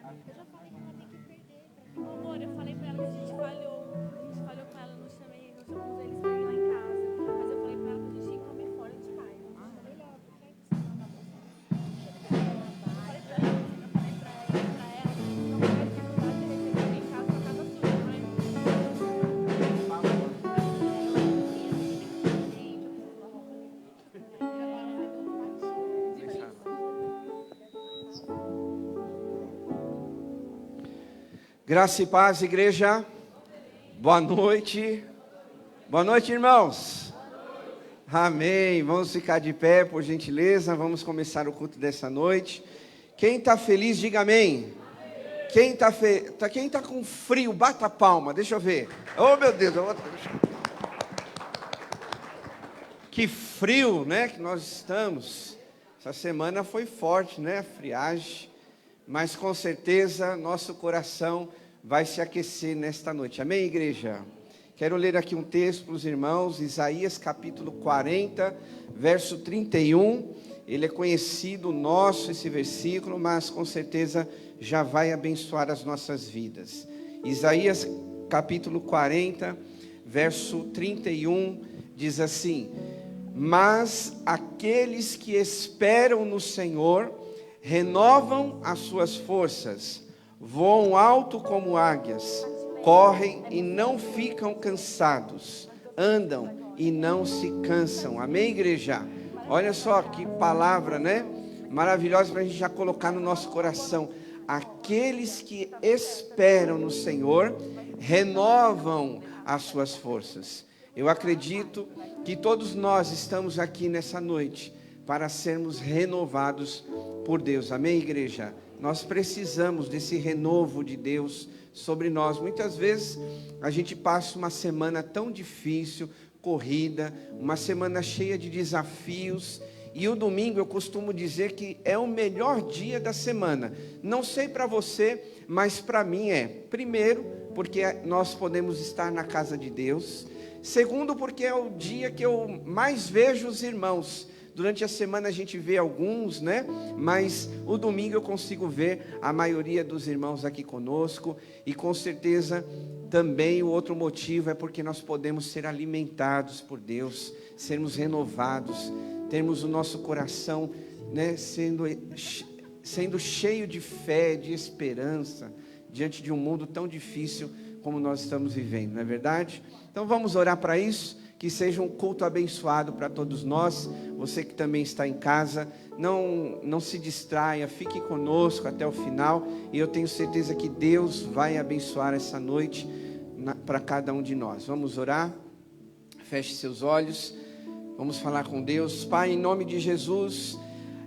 Eu já falei que ela tem que perder. Ô, amor, eu falei pra ela que a gente falhou. A gente falhou com ela, não chamei, não chamamos eles pra ir lá em casa. Mas eu falei pra ela que a gente ia comer fora de casa. Eu falei pra ela, porque você não acabou só. Eu falei pra ela que não vai dificuldade de receber alguém em casa com a casa suja, não é? Graça e paz, igreja. Boa noite. Boa noite, irmãos. Amém. Vamos ficar de pé, por gentileza. Vamos começar o culto dessa noite. Quem está feliz, diga amém. Quem está com frio, bata a palma. Deixa eu ver. Oh, meu Deus. Que frio, né, que nós estamos. Essa semana foi forte, né, a friagem. Mas com certeza nosso coração vai se aquecer nesta noite. Amém, igreja? Quero ler aqui um texto para os irmãos, Isaías capítulo 40, verso 31. Ele é conhecido nosso, esse versículo, mas com certeza já vai abençoar as nossas vidas. Isaías capítulo 40, verso 31, diz assim: mas aqueles que esperam no Senhor renovam as suas forças, voam alto como águias, correm e não ficam cansados, andam e não se cansam. Amém, igreja? Olha só que palavra, né? Maravilhosa para a gente já colocar no nosso coração. Aqueles que esperam no Senhor renovam as suas forças. Eu acredito que todos nós estamos aqui nessa noite para sermos renovados por Deus. Amém, igreja? Nós precisamos desse renovo de Deus sobre nós. Muitas vezes a gente passa uma semana tão difícil, corrida, uma semana cheia de desafios, e o domingo eu costumo dizer que é o melhor dia da semana. Não sei para você, mas para mim é. Primeiro, porque nós podemos estar na casa de Deus. Segundo, porque é o dia que eu mais vejo os irmãos. Durante a semana a gente vê alguns, né? Mas o domingo eu consigo ver a maioria dos irmãos aqui conosco. E com certeza também o outro motivo é porque nós podemos ser alimentados por Deus, sermos renovados, termos o nosso coração, né, sendo cheio de fé, de esperança, diante de um mundo tão difícil como nós estamos vivendo, não é verdade? Então vamos orar para isso. Que seja um culto abençoado para todos nós. Você que também está em casa, não se distraia, fique conosco até o final. E eu tenho certeza que Deus vai abençoar essa noite para cada um de nós. Vamos orar? Feche seus olhos. Vamos falar com Deus. Pai, em nome de Jesus,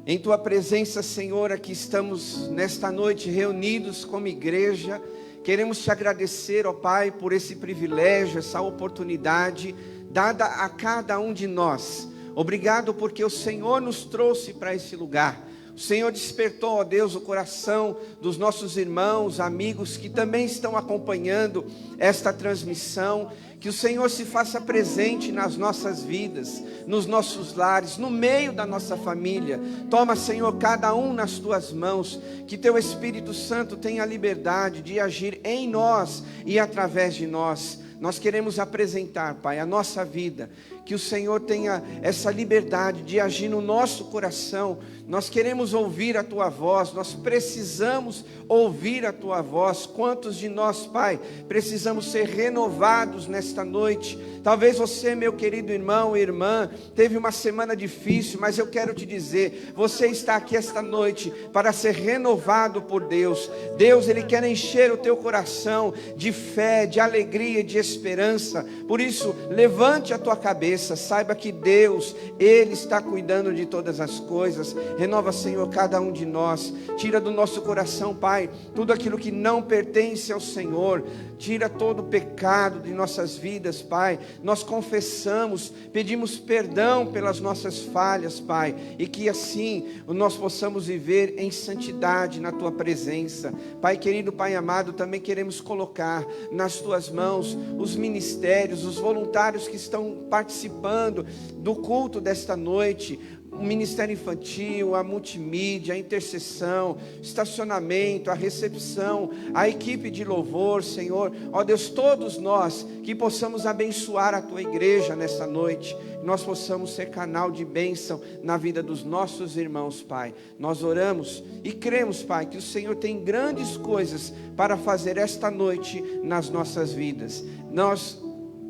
em Tua presença, Senhor, aqui estamos nesta noite reunidos como igreja. Queremos Te agradecer, ó Pai, por esse privilégio, essa oportunidade dada a cada um de nós. Obrigado porque o Senhor nos trouxe para esse lugar. O Senhor despertou, ó Deus, o coração dos nossos irmãos, amigos que também estão acompanhando esta transmissão. Que o Senhor se faça presente nas nossas vidas, nos nossos lares, no meio da nossa família. Toma, Senhor, cada um nas Tuas mãos. Que Teu Espírito Santo tenha liberdade de agir em nós e através de nós. Nós queremos apresentar, Pai, a nossa vida. Que o Senhor tenha essa liberdade de agir no nosso coração. Nós queremos ouvir a Tua voz. Nós precisamos ouvir a Tua voz. Quantos de nós, Pai, precisamos ser renovados nesta noite? Talvez você, meu querido irmão e irmã, teve uma semana difícil, mas eu quero te dizer, você está aqui esta noite para ser renovado por Deus. Deus, Ele quer encher o teu coração de fé, de alegria, de esperança. Por isso, levante a tua cabeça, saiba que Deus, Ele está cuidando de todas as coisas. Renova, Senhor, cada um de nós. Tira do nosso coração, Pai, tudo aquilo que não pertence ao Senhor. Tira todo o pecado de nossas vidas, Pai. Nós confessamos, pedimos perdão pelas nossas falhas, Pai, e que assim nós possamos viver em santidade na Tua presença. Pai querido, Pai amado, também queremos colocar nas Tuas mãos os ministérios, os voluntários que estão participando do culto desta noite. o ministério infantil, a multimídia, a intercessão, estacionamento, a recepção, a equipe de louvor, Senhor. Ó Deus, todos nós que possamos abençoar a Tua igreja nessa noite, nós possamos ser canal de bênção na vida dos nossos irmãos, Pai. Nós oramos e cremos, Pai, que o Senhor tem grandes coisas para fazer esta noite nas nossas vidas. Nós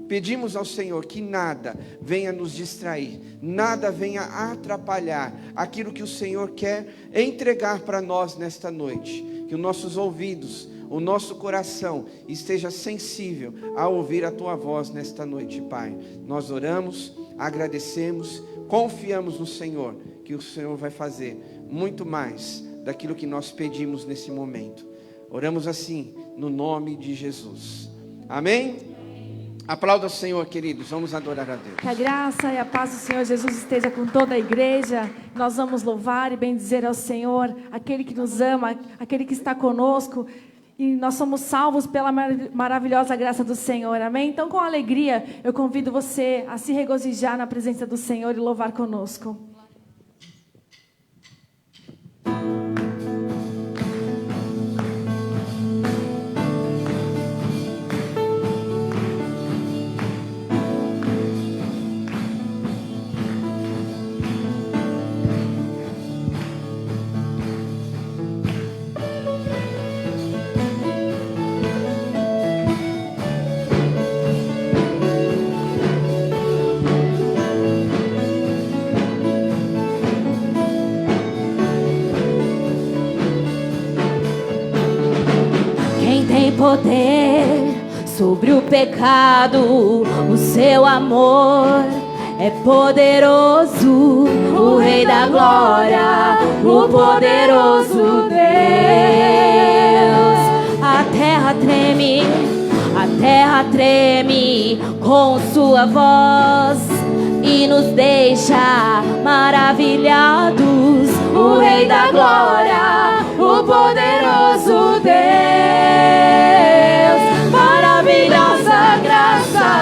pedimos ao Senhor que nada venha nos distrair, nada venha atrapalhar aquilo que o Senhor quer entregar para nós nesta noite. Que os nossos ouvidos, o nosso coração esteja sensível a ouvir a Tua voz nesta noite, Pai. Nós oramos, agradecemos, confiamos no Senhor, que o Senhor vai fazer muito mais daquilo que nós pedimos nesse momento. Oramos assim, no nome de Jesus. Amém? Aplauda o Senhor, queridos. Vamos adorar a Deus. Que a graça e a paz do Senhor Jesus esteja com toda a igreja. Nós vamos louvar e bendizer ao Senhor, aquele que nos ama, aquele que está conosco. E nós somos salvos pela maravilhosa graça do Senhor. Amém? Então, com alegria, eu convido você a se regozijar na presença do Senhor e louvar conosco. Poder sobre o pecado, o seu amor é poderoso, o Rei da Glória, o poderoso Deus. A terra treme com sua voz e nos deixa maravilhados, o Rei da Glória, o poderoso Deus. Maravilhosa graça,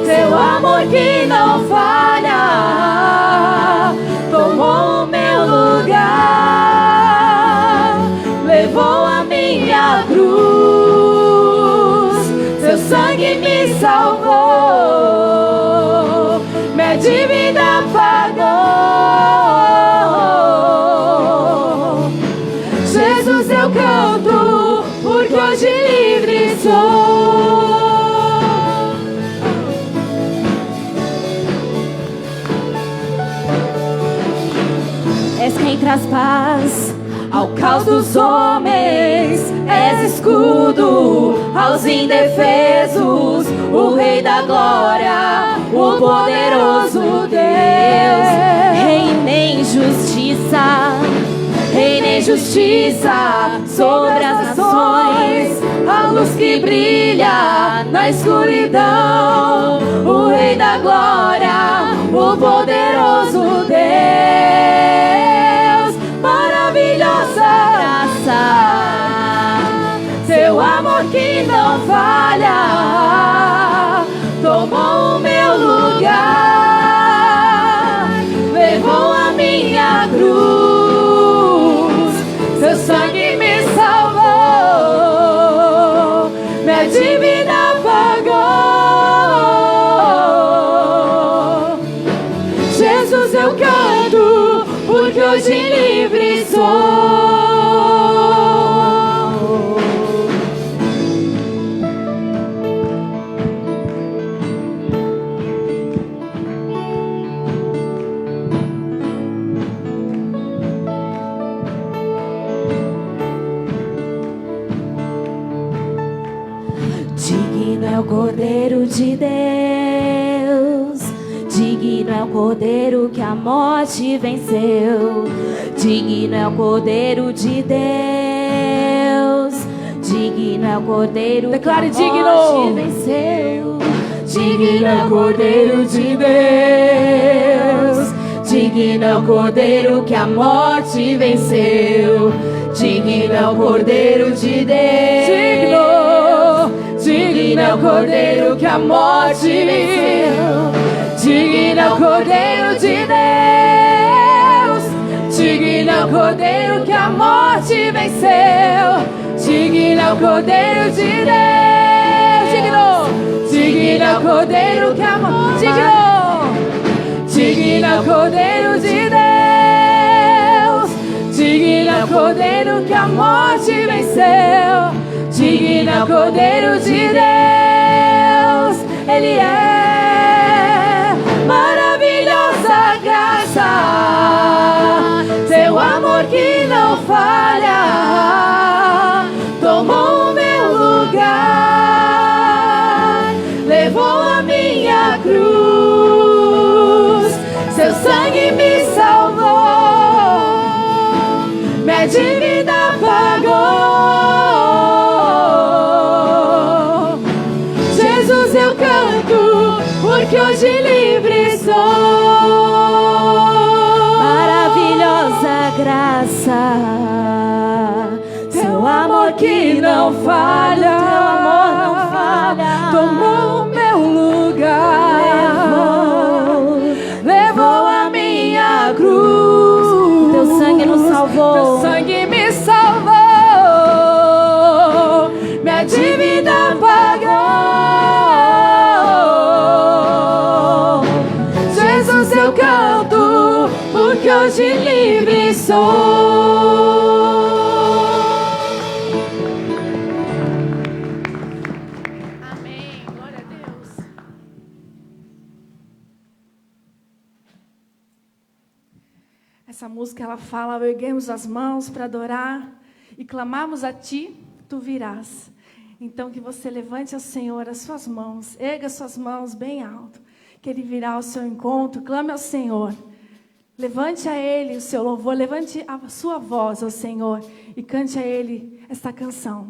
seu amor que não falha, tomou o meu lugar, levou a minha cruz, seu sangue me salvou, minha dívida pagou. Jesus, eu canto, porque hoje livre sou. És quem traz paz ao caos dos homens, és escudo aos indefesos, o Rei da Glória, o poderoso Deus. Reina em justiça, reina em justiça sobre as nações, a luz que brilha na escuridão, o Rei da Glória, o poderoso Deus. Maravilhosa graça, seu amor que não falha, tomou o meu lugar, levou a minha cruz, seu sangue me salvou, minha dívida pagou. Jesus, eu canto, porque hoje livre sou. Digno é o Cordeiro de Deus, digno é o Cordeiro que a morte venceu, digno é o Cordeiro de Deus, digno é o Cordeiro que a morte venceu, digno é o Cordeiro de Deus, digno é o Cordeiro que a morte venceu, digno é o Cordeiro de Deus, digno é o Cordeiro que a morte venceu, digno é é o Cordeiro de Deus, digno é o Cordeiro que a morte venceu, digno é o Cordeiro de Deus, digno é o Cordeiro que a morte, digno é o Cordeiro de Deus, digno é o Cordeiro que a morte venceu, digno é o Cordeiro de Deus, Ele é maravilhosa graça, seu amor que não falha, tomou o meu lugar, levou a minha cruz, seu sangue me salvou, minha dívida pagou. Jesus, eu canto, porque hoje livre sou. Maravilhosa graça, teu amor que não falha, teu amor não falha, tomou o meu lugar, levou a minha cruz, teu sangue nos salvou, teu sangue me salvou, minha dívida pagou. Jesus, eu canto, porque hoje livre sou. Amém. Glória a Deus. Essa música, ela fala, ao erguermos as mãos para adorar e clamarmos a Ti, Tu virás. Então, que você levante ao Senhor as suas mãos, erga suas mãos bem alto, que Ele virá ao seu encontro, clame ao Senhor. Levante a Ele o seu louvor, levante a sua voz ao Senhor e cante a Ele esta canção.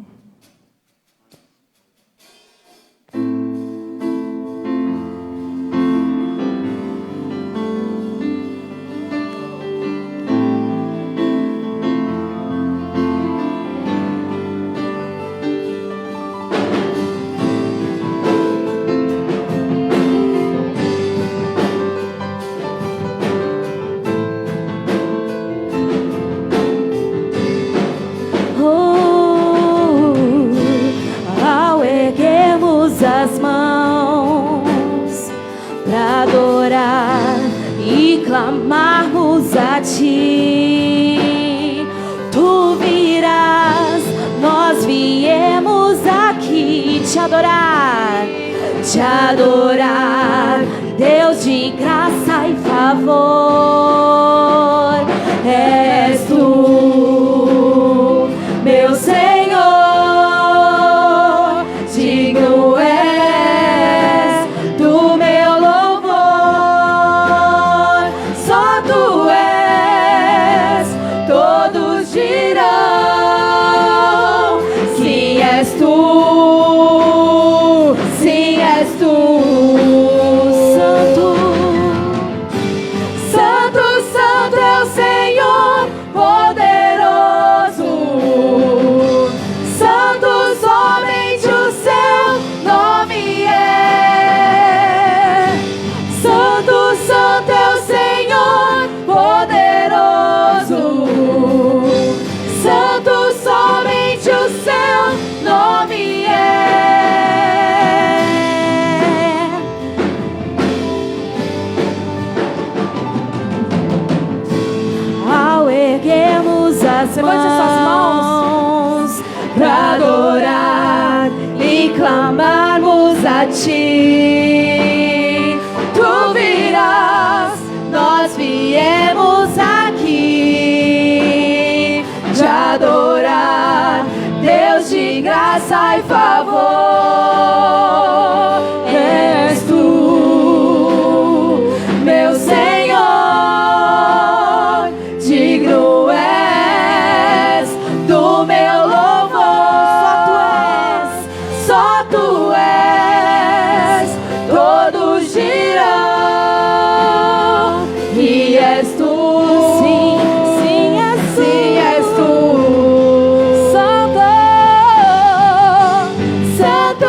Ao erguermos as mãos para adorar e clamarmos a Ti, Tu virás. Nós viemos aqui te adorar, Deus de graça e favor. És Tu, meu Senhor, digno és do meu louvor. Só Tu és, todos dirão: sim, és Tu, sim, és Tu. Santo, Santo, Santo é o Senhor poderoso. Santo, somente o seu nome é. Santo, Santo é o Senhor poderoso. Santo, somente o seu nome é. Ao erguermos as Levante suas mãos para adorar e clamarmos a Ti, Tu virás. Nós viemos aqui te adorar, Deus de graça e favor. És Tu, meu Senhor, digno és do meu louvor. Só Tu és, todos dirão: e és Tu, sim, sim, és Tu. Santo, Santo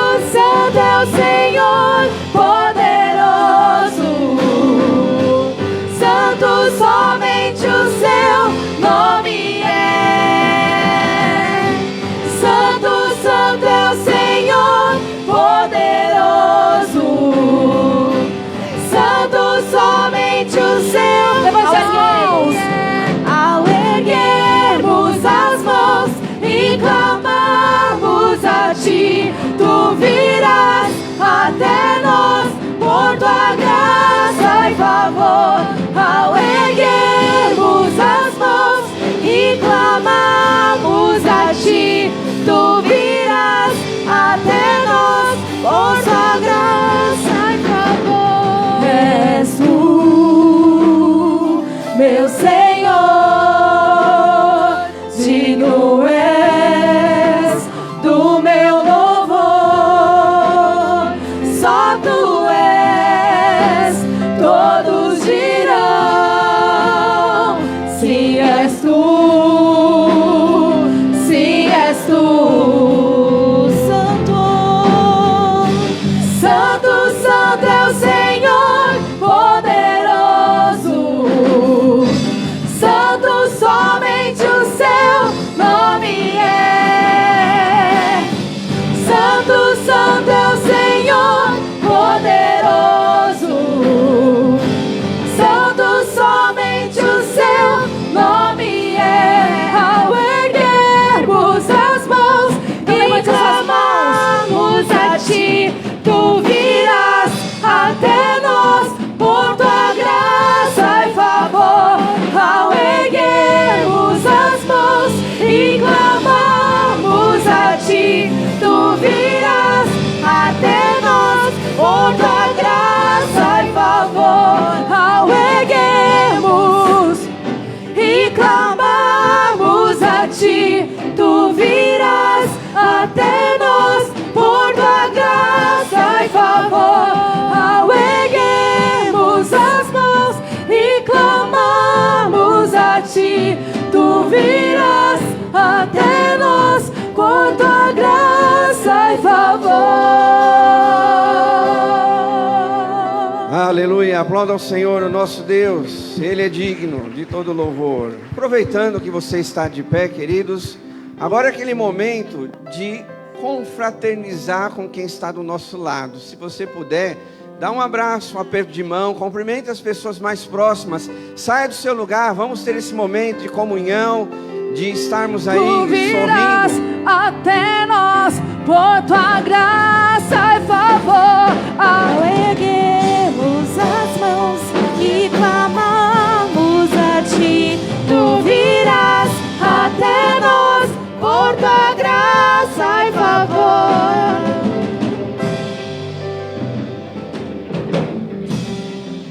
Aleluia, aplauda ao Senhor, o nosso Deus, Ele é digno de todo louvor. Aproveitando que você está de pé, queridos, agora é aquele momento de confraternizar com quem está do nosso lado. Se você puder, dá um abraço, um aperto de mão, cumprimente as pessoas mais próximas, saia do seu lugar, vamos ter esse momento de comunhão, de estarmos aí Tu virás sorrindo. até nós, por tua graça e favor, Ao erguermos as mãos e clamamos a Ti, Tu virás até nós, por tua graça e favor.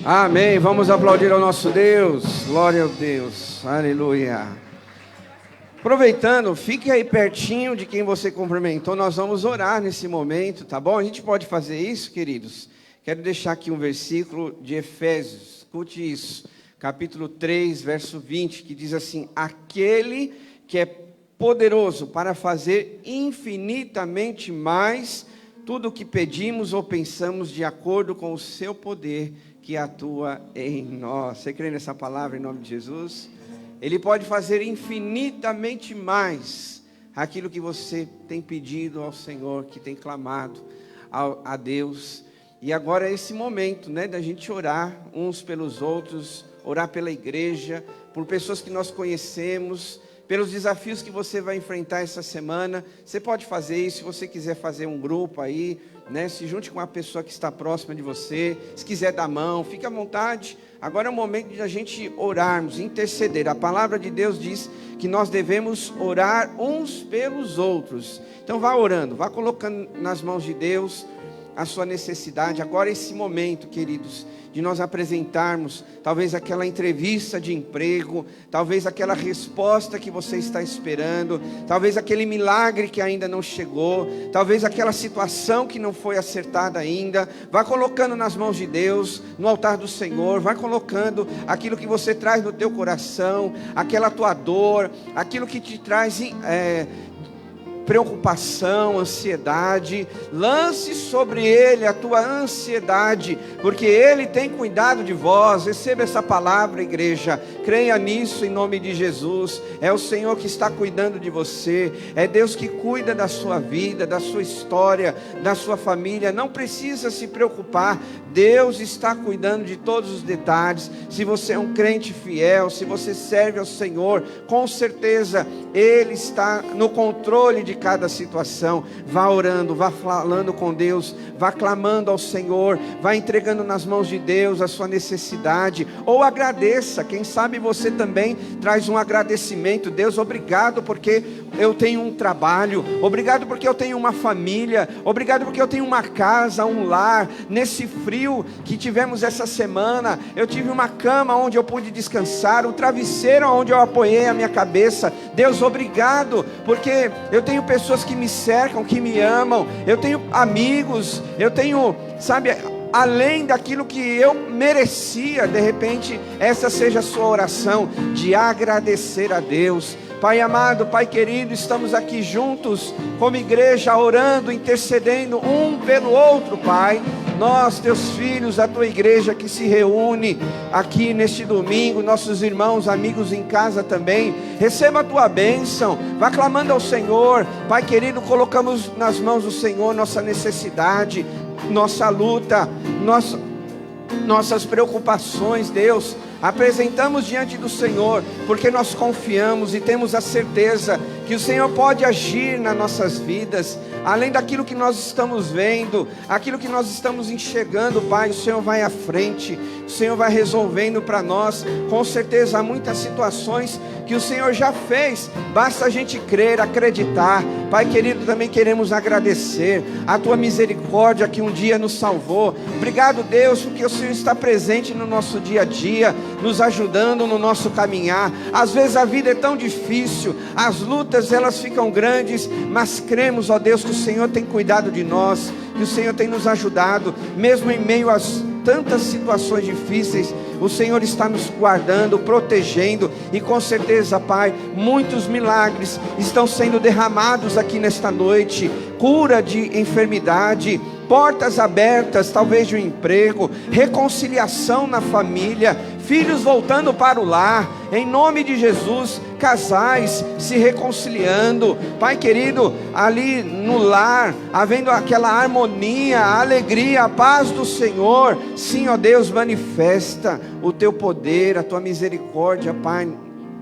Amém, vamos aplaudir ao nosso Deus, glória a Deus, aleluia. Aproveitando, fique aí pertinho de quem você cumprimentou, nós vamos orar nesse momento, tá bom? A gente pode fazer isso, queridos? Quero deixar aqui um versículo de Efésios, escute isso, capítulo 3, verso 20, que diz assim: aquele que é poderoso para fazer infinitamente mais tudo o que pedimos ou pensamos, de acordo com o seu poder que atua em nós. Você crê nessa palavra em nome de Jesus? Ele pode fazer infinitamente mais aquilo que você tem pedido ao Senhor, que tem clamado a Deus. E agora é esse momento, né, da gente orar uns pelos outros, orar pela igreja, por pessoas que nós conhecemos, pelos desafios que você vai enfrentar essa semana. Você pode fazer isso, se você quiser fazer um grupo aí, né, se junte com uma pessoa que está próxima de você, se quiser dar mão, fique à vontade. Agora é o momento de a gente orarmos, interceder. A palavra de Deus diz que nós devemos orar uns pelos outros. Então vá orando, vá colocando nas mãos de Deus a sua necessidade. Agora é esse momento, queridos, de nós apresentarmos talvez aquela entrevista de emprego, talvez aquela resposta que você está esperando, talvez aquele milagre que ainda não chegou, talvez aquela situação que não foi acertada ainda. Vá colocando nas mãos de Deus, no altar do Senhor, vai colocando aquilo que você traz no teu coração, aquela tua dor, aquilo que te traz preocupação, ansiedade. Lance sobre Ele a tua ansiedade, porque Ele tem cuidado de vós. Receba essa palavra, igreja, creia nisso em nome de Jesus. É o Senhor que está cuidando de você, é Deus que cuida da sua vida, da sua história, da sua família. Não precisa se preocupar, Deus está cuidando de todos os detalhes. Se você é um crente fiel, se você serve ao Senhor, com certeza Ele está no controle de cada situação. Vá orando, vá falando com Deus, vá clamando ao Senhor, vá entregando nas mãos de Deus a sua necessidade, ou agradeça. Quem sabe você também traz um agradecimento. Deus, obrigado porque eu tenho um trabalho, obrigado porque eu tenho uma família, obrigado porque eu tenho uma casa, um lar. Nesse frio que tivemos essa semana, eu tive uma cama onde eu pude descansar, um travesseiro onde eu apoiei a minha cabeça. Deus, obrigado porque eu tenho pessoas que me cercam, que me amam, eu tenho amigos, eu tenho, sabe, além daquilo que eu merecia. De repente essa seja a sua oração de agradecer a Deus. Pai amado, Pai querido, estamos aqui juntos como igreja, orando, intercedendo um pelo outro, Pai. Nós, teus filhos, a tua igreja que se reúne aqui neste domingo, nossos irmãos, amigos em casa também, receba a tua bênção, vá clamando ao Senhor. Pai querido, colocamos nas mãos do Senhor nossa necessidade, nossa luta, nossas preocupações, Deus, apresentamos diante do Senhor, porque nós confiamos e temos a certeza que o Senhor pode agir nas nossas vidas, além daquilo que nós estamos vendo, aquilo que nós estamos enxergando. Pai, o Senhor vai à frente, o Senhor vai resolvendo para nós. Com certeza há muitas situações que o Senhor já fez, basta a gente crer, acreditar. Pai querido, também queremos agradecer a tua misericórdia que um dia nos salvou. Obrigado, Deus, porque o Senhor está presente no nosso dia a dia, nos ajudando no nosso caminhar. Às vezes a vida é tão difícil, as lutas elas ficam grandes, mas cremos, ó Deus, que o Senhor tem cuidado de nós, que o Senhor tem nos ajudado, mesmo em meio às tantas situações difíceis. O Senhor está nos guardando, protegendo, e com certeza, Pai, muitos milagres estão sendo derramados aqui nesta noite. Cura de enfermidade, portas abertas, talvez de um emprego, reconciliação na família, filhos voltando para o lar, em nome de Jesus, casais se reconciliando, Pai querido, ali no lar, havendo aquela harmonia, a alegria, a paz do Senhor. Sim, ó Deus, manifesta o teu poder, a tua misericórdia, Pai,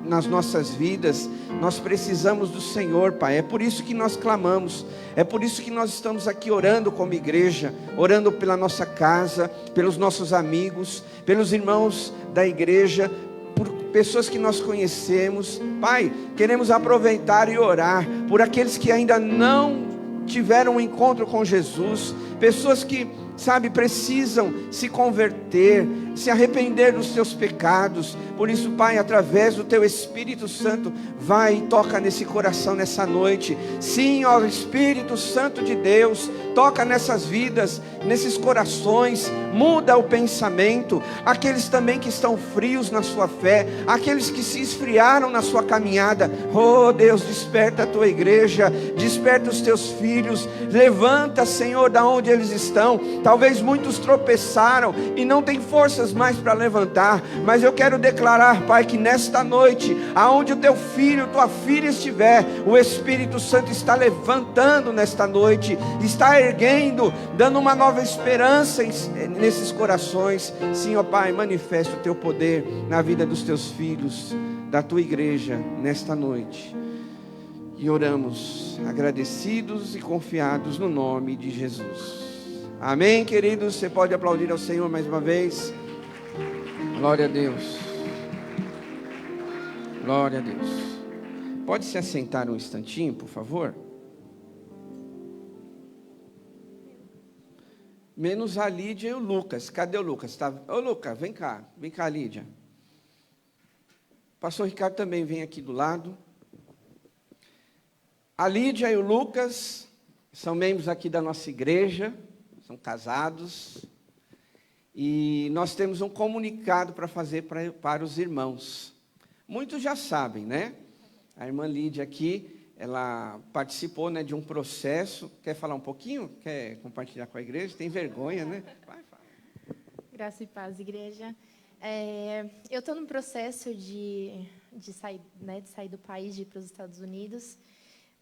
nas nossas vidas. Nós precisamos do Senhor, Pai. É por isso que nós clamamos, é por isso que nós estamos aqui orando como igreja, orando pela nossa casa, pelos nossos amigos, pelos irmãos da igreja, por pessoas que nós conhecemos. Pai, queremos aproveitar e orar por aqueles que ainda não tiveram um encontro com Jesus, pessoas que, sabe, precisam se converter, se arrepender dos seus pecados. Por isso, Pai, através do Teu Espírito Santo, vai e toca nesse coração nessa noite. Sim, ó Espírito Santo de Deus, toca nessas vidas, nesses corações, muda o pensamento. Aqueles também que estão frios na sua fé, aqueles que se esfriaram na sua caminhada, oh Deus, desperta a Tua igreja, desperta os Teus filhos, levanta, Senhor, da onde eles estão. Talvez muitos tropeçaram e não têm forças mais para levantar, mas eu quero declarar, Pai, que nesta noite, aonde o Teu filho, Tua filha estiver, o Espírito Santo está levantando nesta noite, está erguendo, dando uma nova esperança nesses corações. Sim, ó Pai, manifesta o Teu poder na vida dos Teus filhos, da Tua igreja, nesta noite. E oramos agradecidos e confiados no nome de Jesus. Amém, queridos? Você pode aplaudir ao Senhor mais uma vez. Glória a Deus. Glória a Deus. Pode se assentar um instantinho, por favor? Menos a Lídia e o Lucas. Cadê o Lucas? Tá? Ô Lucas, vem cá, Lídia. O pastor Ricardo também vem aqui do lado. A Lídia e o Lucas são membros aqui da nossa igreja, são casados, e nós temos um comunicado para fazer para os irmãos. Muitos já sabem, né? A irmã Lídia aqui, ela participou, né, de um processo. Quer falar um pouquinho? Quer compartilhar com a igreja? Tem vergonha, né? Vai, fala. Graça e paz, igreja. Eu estou num processo de sair do país, de ir para os Estados Unidos,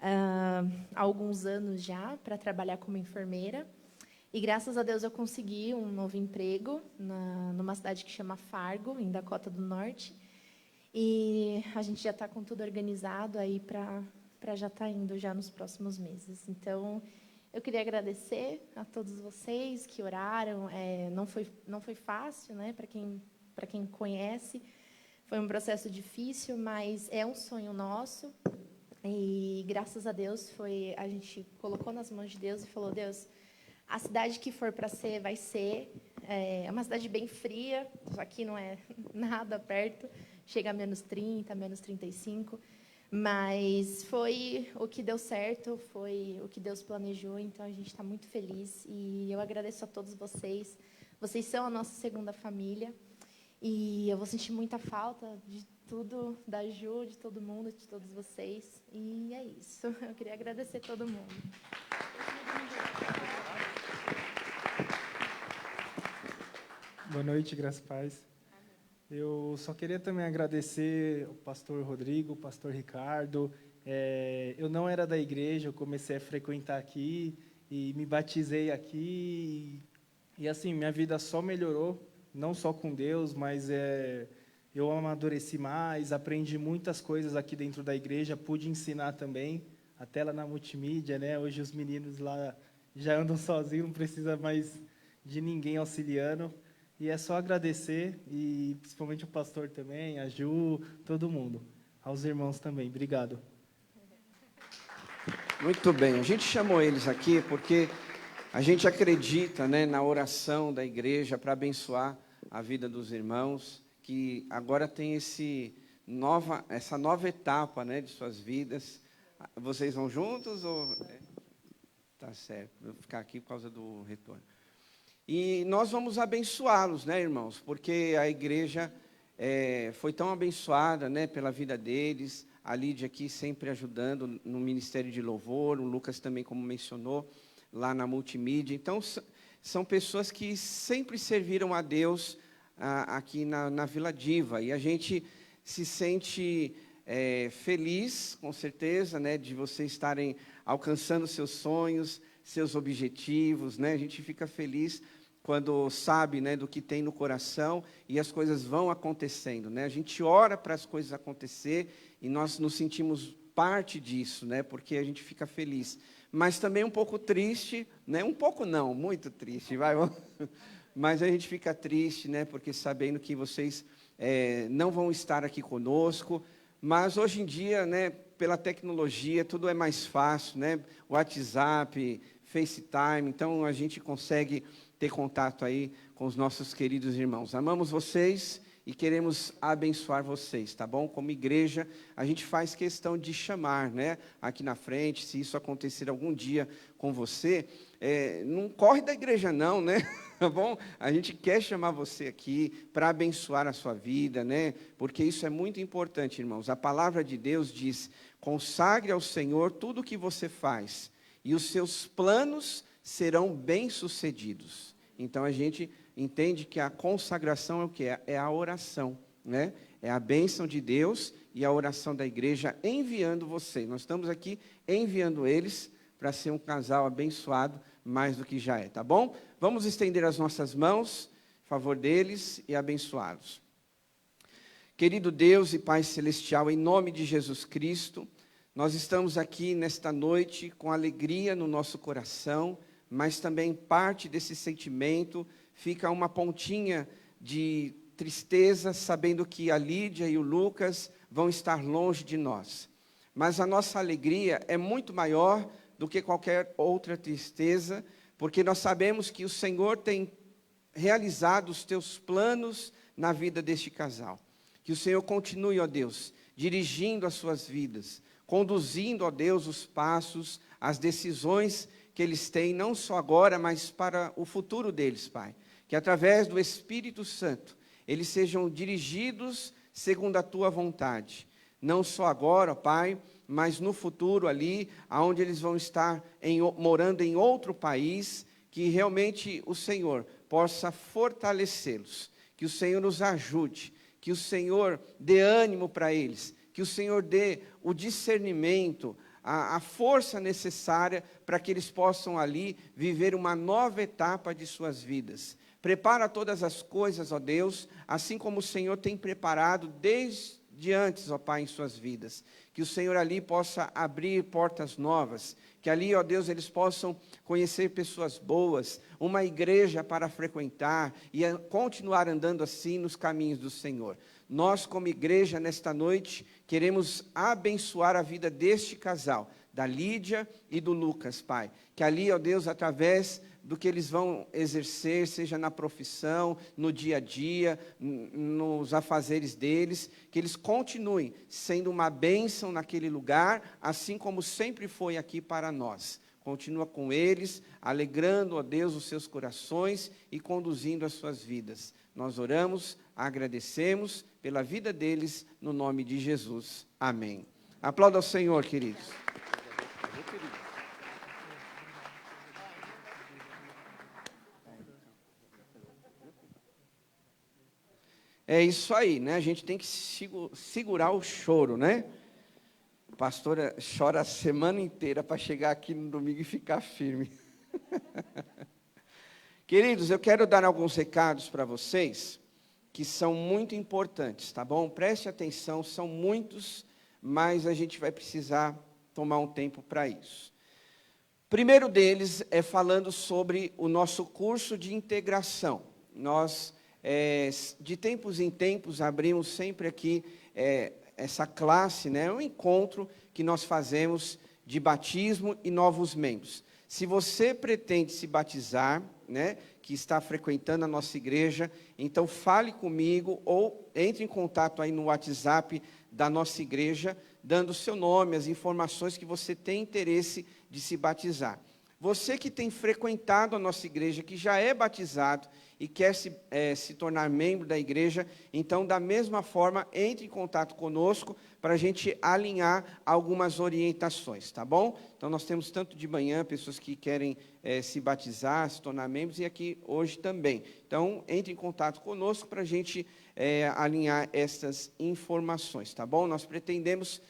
há alguns anos já, para trabalhar como enfermeira. E graças a Deus eu consegui um novo emprego numa cidade que chama Fargo, em Dakota do Norte. E a gente já está com tudo organizado aí para já estar indo já nos próximos meses. Então, eu queria agradecer a todos vocês que oraram. Não foi fácil, né? Para quem conhece, foi um processo difícil, mas é um sonho nosso. E graças a Deus a gente colocou nas mãos de Deus e falou: Deus, a cidade que for para ser, vai ser. É uma cidade bem fria, aqui não é nada perto, chega a menos 30, menos 35, mas foi o que deu certo, foi o que Deus planejou, então a gente está muito feliz. E eu agradeço a todos vocês. Vocês são a nossa segunda família, e eu vou sentir muita falta de tudo, da Ju, de todo mundo, de todos vocês, e é isso. Eu queria agradecer a todo mundo. Boa noite, graças e paz. Eu só queria também agradecer o pastor Rodrigo, o pastor Ricardo. Eu não era da igreja, eu comecei a frequentar aqui e me batizei aqui. E assim, minha vida só melhorou, não só com Deus, mas eu amadureci mais, aprendi muitas coisas aqui dentro da igreja, pude ensinar também, até lá na multimídia, né? Hoje os meninos lá já andam sozinhos, não precisa mais de ninguém auxiliando. E é só agradecer, e principalmente o pastor também, a Ju, todo mundo. Aos irmãos também. Obrigado. Muito bem. A gente chamou eles aqui porque a gente acredita, né, na oração da igreja para abençoar a vida dos irmãos, que agora tem essa nova etapa, né, de suas vidas. Vocês vão juntos ou... Tá certo. Vou ficar aqui por causa do retorno. E nós vamos abençoá-los, né, irmãos? Porque a igreja foi tão abençoada, né, pela vida deles. A Lídia aqui sempre ajudando no ministério de louvor, o Lucas também, como mencionou. lá na multimídia. Então, são pessoas que sempre serviram a Deus aqui na Vila Diva. E a gente se sente feliz, com certeza, né, de vocês estarem alcançando seus sonhos, seus objetivos, né? A gente fica feliz quando sabe, né, do que tem no coração e as coisas vão acontecendo, né? A gente ora para as coisas acontecer e nós nos sentimos parte disso, né? Porque a gente fica feliz, mas também um pouco triste, né? Um pouco não, muito triste, vai. Mas a gente fica triste, né? Porque sabendo que vocês não vão estar aqui conosco. Mas hoje em dia, né, pela tecnologia, tudo é mais fácil, né? WhatsApp, FaceTime, então a gente consegue ter contato aí com os nossos queridos irmãos. Amamos vocês e queremos abençoar vocês, tá bom? Como igreja, a gente faz questão de chamar, né, aqui na frente, se isso acontecer algum dia com você, não corre da igreja não, né? Tá bom? A gente quer chamar você aqui para abençoar a sua vida, né? Porque isso é muito importante, irmãos. A palavra de Deus diz: consagre ao Senhor tudo o que você faz, e os seus planos serão bem-sucedidos. Então, a gente entende que a consagração é o quê? É a oração, né? É a bênção de Deus e a oração da igreja enviando você. Nós estamos aqui enviando eles para ser um casal abençoado mais do que já é, tá bom? Vamos estender as nossas mãos em favor deles e abençoá-los. Querido Deus e Pai Celestial, em nome de Jesus Cristo, nós estamos aqui nesta noite com alegria no nosso coração, mas também parte desse sentimento fica uma pontinha de tristeza, sabendo que a Lídia e o Lucas vão estar longe de nós. Mas a nossa alegria é muito maior do que qualquer outra tristeza, porque nós sabemos que o Senhor tem realizado os teus planos na vida deste casal. Que o Senhor continue, ó Deus, dirigindo as suas vidas, conduzindo, ó Deus, os passos, as decisões que eles têm, não só agora, mas para o futuro deles, Pai. Que através do Espírito Santo, eles sejam dirigidos segundo a tua vontade. Não só agora, ó Pai, mas no futuro ali, onde eles vão estar morando em outro país, que realmente o Senhor possa fortalecê-los, que o Senhor nos ajude, que o Senhor dê ânimo para eles, que o Senhor dê o discernimento, a força necessária para que eles possam ali viver uma nova etapa de suas vidas. Prepara todas as coisas, ó Deus, assim como o Senhor tem preparado desde antes, ó Pai, em suas vidas. Que o Senhor ali possa abrir portas novas, que ali, ó Deus, eles possam conhecer pessoas boas, uma igreja para frequentar e continuar andando assim nos caminhos do Senhor. Nós, como igreja, nesta noite, queremos abençoar a vida deste casal, da Lídia e do Lucas, Pai. Que ali, ó Deus, através do que eles vão exercer, seja na profissão, no dia a dia, nos afazeres deles, que eles continuem sendo uma bênção naquele lugar, assim como sempre foi aqui para nós. Continua com eles, alegrando, ó Deus, os seus corações e conduzindo as suas vidas. Nós oramos, agradecemos pela vida deles, no nome de Jesus. Amém. Aplauda ao Senhor, queridos. É isso aí, né? A gente tem que segurar o choro, né? A pastora chora a semana inteira para chegar aqui no domingo e ficar firme. Queridos, eu quero dar alguns recados para vocês que são muito importantes, tá bom? Preste atenção, são muitos, mas a gente vai precisar tomar um tempo para isso. Primeiro deles é falando sobre o nosso curso de integração. Nós, de tempos em tempos, abrimos sempre aqui essa classe, né, um encontro que nós fazemos de batismo e novos membros. Se você pretende se batizar, né, que está frequentando a nossa igreja, então fale comigo ou entre em contato aí no WhatsApp da nossa igreja, dando o seu nome, as informações que você tem interesse de se batizar. Você que tem frequentado a nossa igreja, que já é batizado e quer se tornar membro da igreja, então, da mesma forma, entre em contato conosco para a gente alinhar algumas orientações, tá bom? Então, nós temos tanto de manhã, pessoas que querem se batizar, se tornar membros, e aqui hoje também. Então, entre em contato conosco para a gente alinhar essas informações, tá bom? Nós pretendemos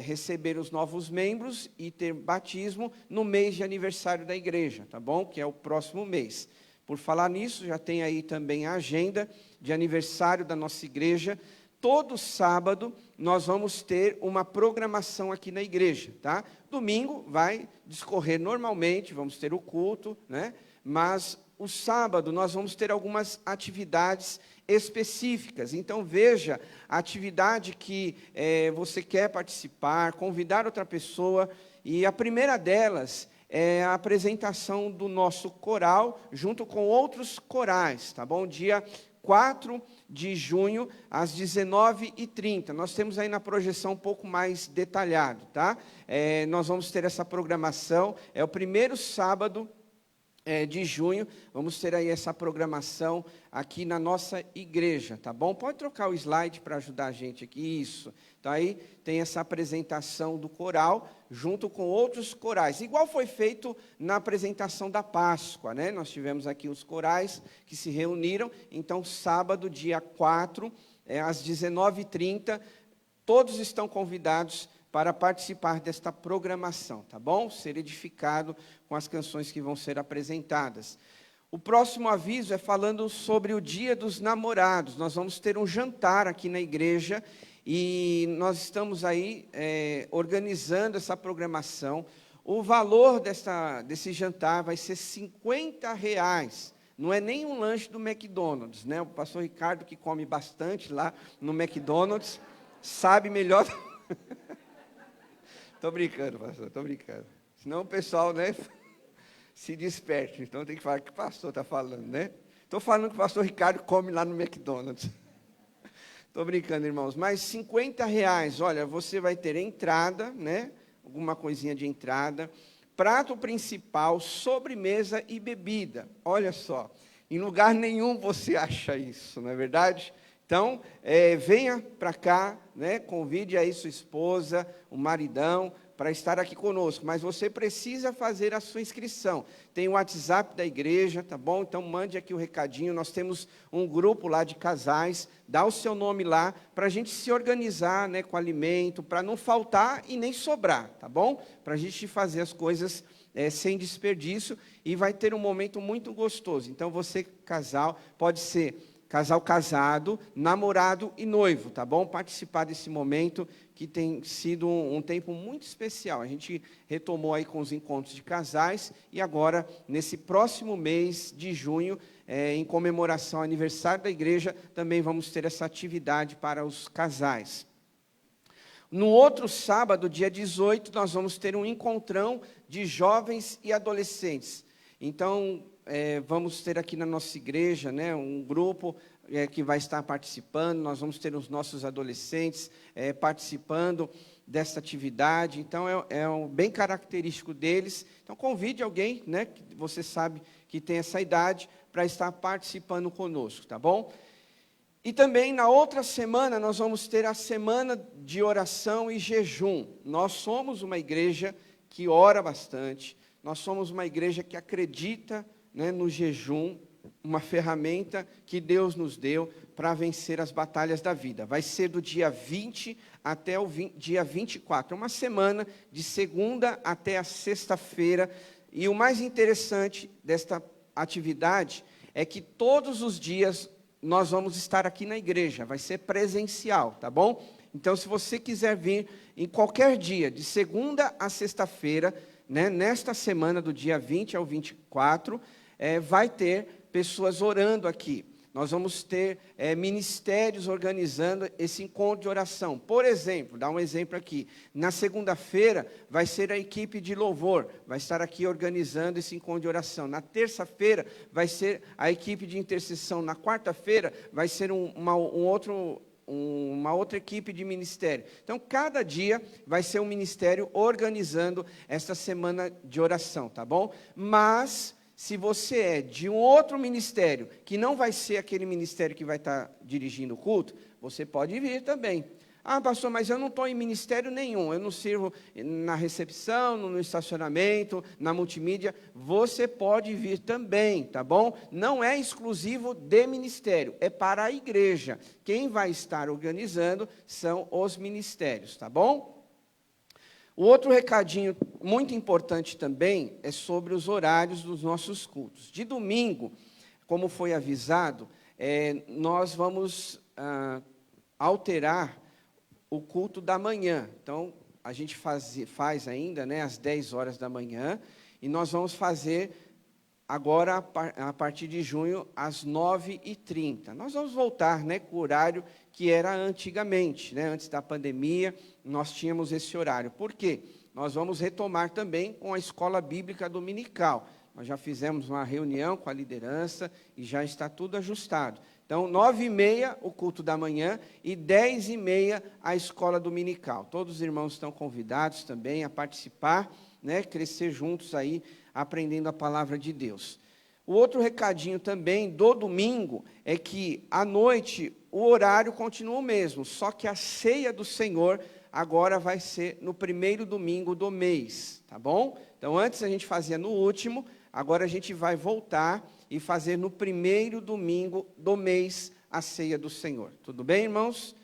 receber os novos membros e ter batismo no mês de aniversário da igreja, tá bom? Que é o próximo mês. Por falar nisso, já tem aí também a agenda de aniversário da nossa igreja. Todo sábado nós vamos ter uma programação aqui na igreja, tá? Domingo vai discorrer normalmente, vamos ter o culto, né? Mas o sábado nós vamos ter algumas atividades específicas. Então, veja a atividade que você quer participar, convidar outra pessoa, e a primeira delas é a apresentação do nosso coral, junto com outros corais, tá bom? Dia 4 de junho, às 19h30. Nós temos aí na projeção um pouco mais detalhado, tá? Nós vamos ter essa programação, é o primeiro sábado de junho, vamos ter aí essa programação aqui na nossa igreja, tá bom? Pode trocar o slide para ajudar a gente aqui, isso. Então, aí tem essa apresentação do coral, junto com outros corais, igual foi feito na apresentação da Páscoa, né? Nós tivemos aqui os corais que se reuniram, então, sábado, dia 4, às 19h30, todos estão convidados para participar desta programação, tá bom? Ser edificado com as canções que vão ser apresentadas. O próximo aviso é falando sobre o Dia dos Namorados. Nós vamos ter um jantar aqui na igreja e nós estamos aí organizando essa programação. O valor desse jantar vai ser R$50. Não é nem um lanche do McDonald's, né? O pastor Ricardo, que come bastante lá no McDonald's, sabe melhor. Estou brincando, pastor, estou brincando. Senão o pessoal, né, se desperte. Então tem que falar que o pastor está falando, né? Estou falando que o pastor Ricardo come lá no McDonald's. Estou brincando, irmãos. Mas R$50, olha, você vai ter entrada, né? Alguma coisinha de entrada, prato principal, sobremesa e bebida. Olha só, em lugar nenhum você acha isso, não é verdade? Então, venha para cá, né, convide aí sua esposa, o maridão, para estar aqui conosco. Mas você precisa fazer a sua inscrição. Tem o WhatsApp da igreja, tá bom? Então, mande aqui o recadinho. Nós temos um grupo lá de casais. Dá o seu nome lá, para a gente se organizar, né, com alimento, para não faltar e nem sobrar, tá bom? Para a gente fazer as coisas sem desperdício. E vai ter um momento muito gostoso. Então, você, casal, pode ser casal casado, namorado e noivo, tá bom? Participar desse momento que tem sido um tempo muito especial. A gente retomou aí com os encontros de casais e agora, nesse próximo mês de junho, em comemoração ao aniversário da igreja, também vamos ter essa atividade para os casais. No outro sábado, dia 18, nós vamos ter um encontrão de jovens e adolescentes. Então, vamos ter aqui na nossa igreja, né, um grupo que vai estar participando. Nós vamos ter os nossos adolescentes participando dessa atividade. Então, bem característico deles. Então, convide alguém, né, que você sabe que tem essa idade, para estar participando conosco, tá bom? E também, na outra semana, nós vamos ter a semana de oração e jejum. Nós somos uma igreja que ora bastante. Nós somos uma igreja que acredita, né, no jejum, uma ferramenta que Deus nos deu para vencer as batalhas da vida. Vai ser do dia 20 até o dia 24. É uma semana de segunda até a sexta-feira. E o mais interessante desta atividade é que todos os dias nós vamos estar aqui na igreja. Vai ser presencial, tá bom? Então, se você quiser vir em qualquer dia, de segunda a sexta-feira, né, nesta semana do dia 20 ao 24, vai ter pessoas orando aqui. Nós vamos ter ministérios organizando esse encontro de oração. Por exemplo, dá um exemplo aqui. Na segunda-feira vai ser a equipe de louvor, vai estar aqui organizando esse encontro de oração. Na terça-feira vai ser a equipe de intercessão. Na quarta-feira vai ser uma outra equipe de ministério. Então, cada dia vai ser um ministério organizando esta semana de oração, tá bom? Mas Se você é de um outro ministério, que não vai ser aquele ministério que vai estar dirigindo o culto, você pode vir também. Ah, pastor, mas eu não estou em ministério nenhum, eu não sirvo na recepção, no estacionamento, na multimídia. Você pode vir também, tá bom? Não é exclusivo de ministério, é para a igreja. Quem vai estar organizando são os ministérios, tá bom? O outro recadinho muito importante também é sobre os horários dos nossos cultos. De domingo, como foi avisado, nós vamos alterar o culto da manhã. Então, a gente faz ainda, né, às 10 horas da manhã, e nós vamos fazer agora, a partir de junho, às 9h30. Nós vamos voltar, né, com o horário que era antigamente, né, antes da pandemia, nós tínhamos esse horário. Por quê? Nós vamos retomar também com a escola bíblica dominical. Nós já fizemos uma reunião com a liderança e já está tudo ajustado. Então, 9h30 o culto da manhã e 10h30 a escola dominical. Todos os irmãos estão convidados também a participar, né, crescer juntos aí, aprendendo a palavra de Deus. O outro recadinho também do domingo é que à noite o horário continua o mesmo, só que a ceia do Senhor agora vai ser no primeiro domingo do mês, tá bom? Então antes a gente fazia no último, agora a gente vai voltar e fazer no primeiro domingo do mês a ceia do Senhor. Tudo bem, irmãos?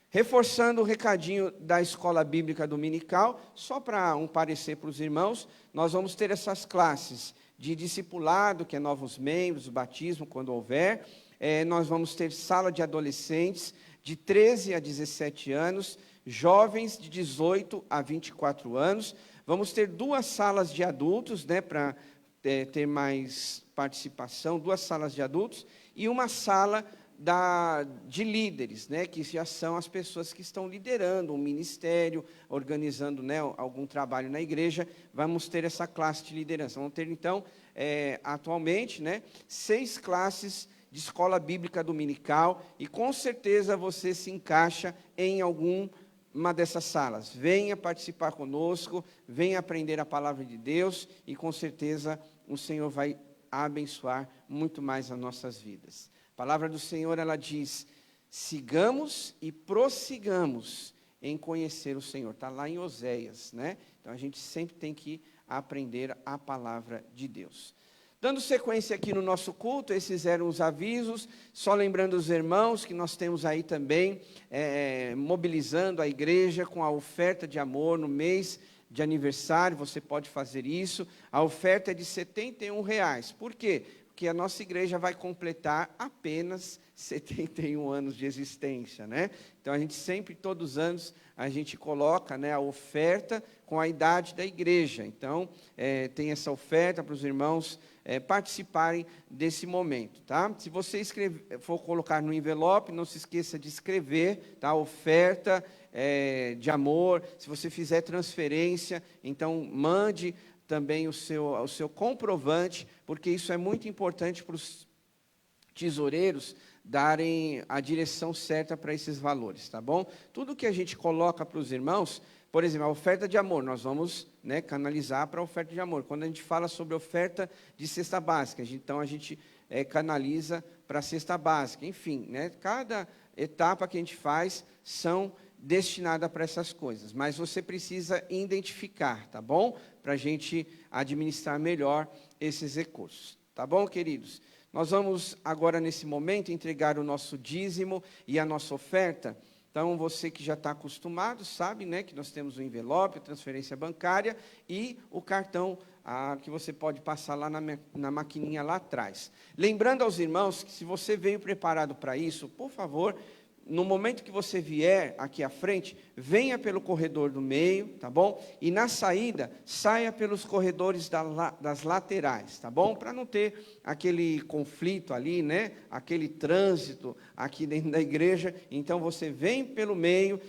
Reforçando o recadinho da escola bíblica dominical, só para um parecer para os irmãos, nós vamos ter essas classes de discipulado, que é novos membros, batismo, quando houver. Nós vamos ter sala de adolescentes de 13 a 17 anos, jovens de 18 a 24 anos. Vamos ter 2 salas de adultos, né, para ter mais participação, 2 salas de adultos e uma sala de líderes, né, que já são as pessoas que estão liderando um ministério, organizando, né, algum trabalho na igreja. Vamos ter essa classe de liderança. Vamos ter, então, atualmente, né, 6 classes de escola bíblica dominical, e com certeza você se encaixa em alguma dessas salas. Venha participar conosco, venha aprender a palavra de Deus, e com certeza o Senhor vai abençoar muito mais as nossas vidas. A palavra do Senhor, ela diz: sigamos e prossigamos em conhecer o Senhor. Está lá em Oséias, né? Então, a gente sempre tem que aprender a palavra de Deus. Dando sequência aqui no nosso culto, esses eram os avisos. Só lembrando os irmãos que nós temos aí também, mobilizando a igreja com a oferta de amor no mês de aniversário. Você pode fazer isso. A oferta é de R$ 71. Por quê? Porque a nossa igreja vai completar apenas 71 anos de existência, né? Então, a gente sempre, todos os anos, a gente coloca, né, a oferta com a idade da igreja. Então, tem essa oferta para os irmãos participarem desse momento, tá? Se você for colocar no envelope, não se esqueça de escrever, tá? Oferta de amor. Se você fizer transferência, então mande também o seu comprovante, porque isso é muito importante para os tesoureiros darem a direção certa para esses valores, tá bom? Tudo que a gente coloca para os irmãos, por exemplo, a oferta de amor, nós vamos, né, canalizar para a oferta de amor. Quando a gente fala sobre oferta de cesta básica, então a gente canaliza para a cesta básica. Enfim, né, cada etapa que a gente faz são destinada para essas coisas, mas você precisa identificar, tá bom? Para a gente administrar melhor esses recursos, tá bom, queridos? Nós vamos agora, nesse momento, entregar o nosso dízimo e a nossa oferta. Então, você que já está acostumado, sabe, né, que nós temos o envelope, a transferência bancária e o cartão que você pode passar lá na maquininha lá atrás. Lembrando aos irmãos que, se você veio preparado para isso, por favor, no momento que você vier aqui à frente, venha pelo corredor do meio, tá bom? E na saída, saia pelos corredores das laterais, tá bom? Para não ter aquele conflito ali, né? Aquele trânsito aqui dentro da igreja. Então, você vem pelo meio,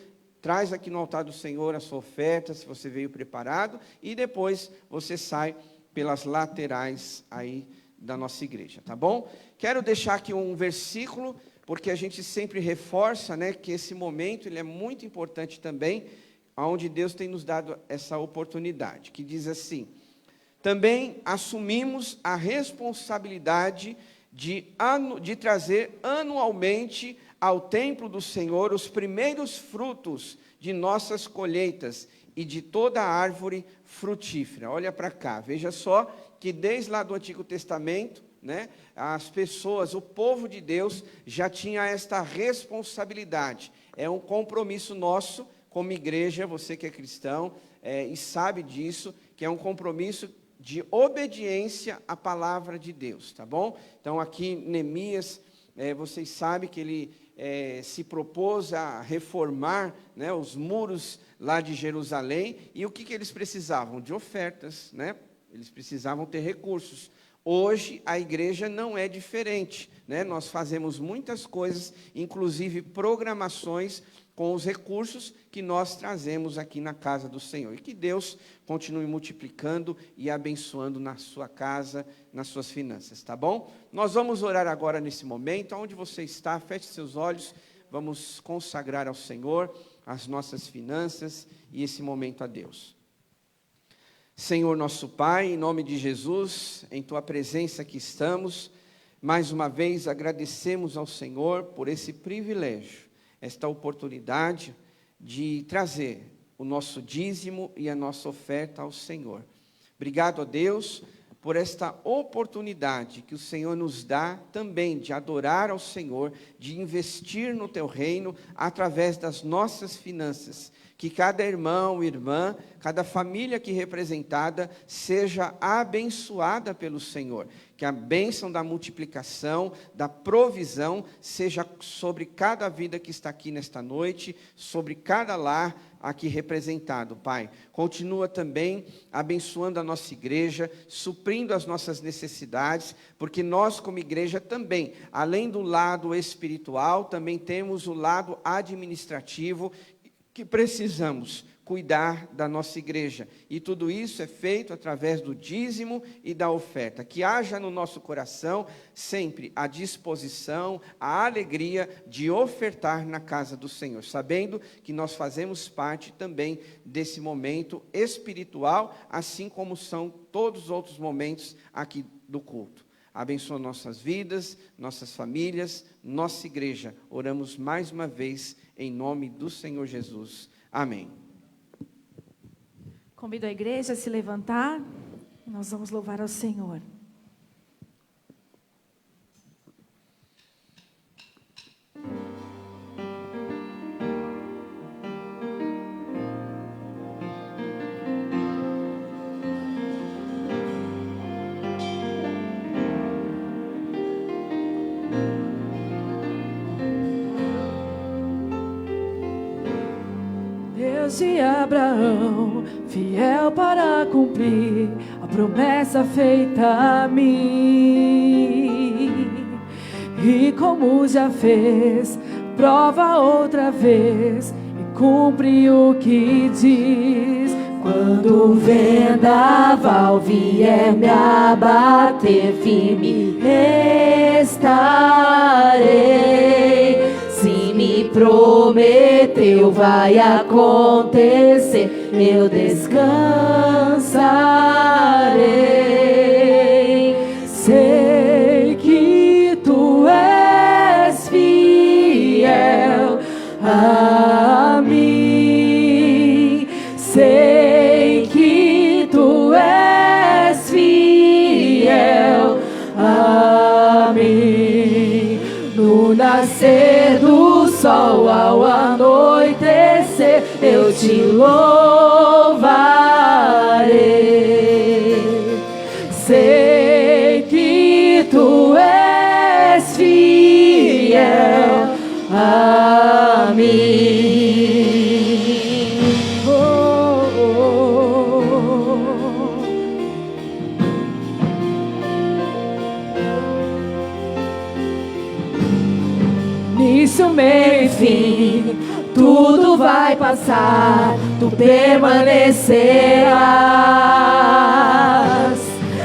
traz aqui no altar do Senhor a sua oferta, se você veio preparado, e depois você sai pelas laterais aí da nossa igreja, tá bom? Quero deixar aqui um versículo, porque a gente sempre reforça, né, que esse momento ele é muito importante também, onde Deus tem nos dado essa oportunidade, que diz assim: Também assumimos a responsabilidade de trazer anualmente ao templo do Senhor os primeiros frutos de nossas colheitas e de toda árvore frutífera. Olha para cá, veja só que desde lá do Antigo Testamento, né, as pessoas, o povo de Deus já tinha esta responsabilidade. É um compromisso nosso como igreja, você que é cristão e sabe disso, que é um compromisso de obediência à palavra de Deus, tá bom? Então aqui Neemias, vocês sabem que ele se propôs a reformar, né, os muros lá de Jerusalém, e o que eles precisavam? De ofertas, né? Eles precisavam ter recursos. Hoje a igreja não é diferente, né? Nós fazemos muitas coisas, inclusive programações com os recursos que nós trazemos aqui na casa do Senhor. E que Deus continue multiplicando e abençoando na sua casa, nas suas finanças, tá bom? Nós vamos orar agora nesse momento, onde você está, feche seus olhos, vamos consagrar ao Senhor as nossas finanças e esse momento a Deus. Senhor nosso Pai, em nome de Jesus, em Tua presença aqui estamos, mais uma vez agradecemos ao Senhor por esse privilégio, esta oportunidade de trazer o nosso dízimo e a nossa oferta ao Senhor. Obrigado a Deus por esta oportunidade que o Senhor nos dá também de adorar ao Senhor, de investir no Teu reino através das nossas finanças. Que cada irmão, irmã, cada família aqui representada seja abençoada pelo Senhor. Que a bênção da multiplicação, da provisão, seja sobre cada vida que está aqui nesta noite, sobre cada lar aqui representado, Pai. Continua também abençoando a nossa igreja, suprindo as nossas necessidades, porque nós como igreja também, além do lado espiritual, também temos o lado administrativo, que precisamos cuidar da nossa igreja, e tudo isso é feito através do dízimo e da oferta, que haja no nosso coração sempre a disposição, a alegria de ofertar na casa do Senhor, sabendo que nós fazemos parte também desse momento espiritual, assim como são todos os outros momentos aqui do culto. Abençoa nossas vidas, nossas famílias, nossa igreja. Oramos mais uma vez em nome do Senhor Jesus. Amém. Convido a igreja a se levantar. Nós vamos louvar ao Senhor. Deus de Abraão, fiel para cumprir a promessa feita a mim. E como já fez, prova outra vez e cumpre o que diz. Quando o vendaval vier me abater, firme estarei. Se me prometeu, vai acontecer, eu descansarei. Sei que tu és fiel a mim. Sei que tu és fiel a mim. No nascer do sol ao anoitecer, eu te louvarei. Sei que tu és fiel a mim. Início, meio e fim, tudo vai passar, tu permanecerás.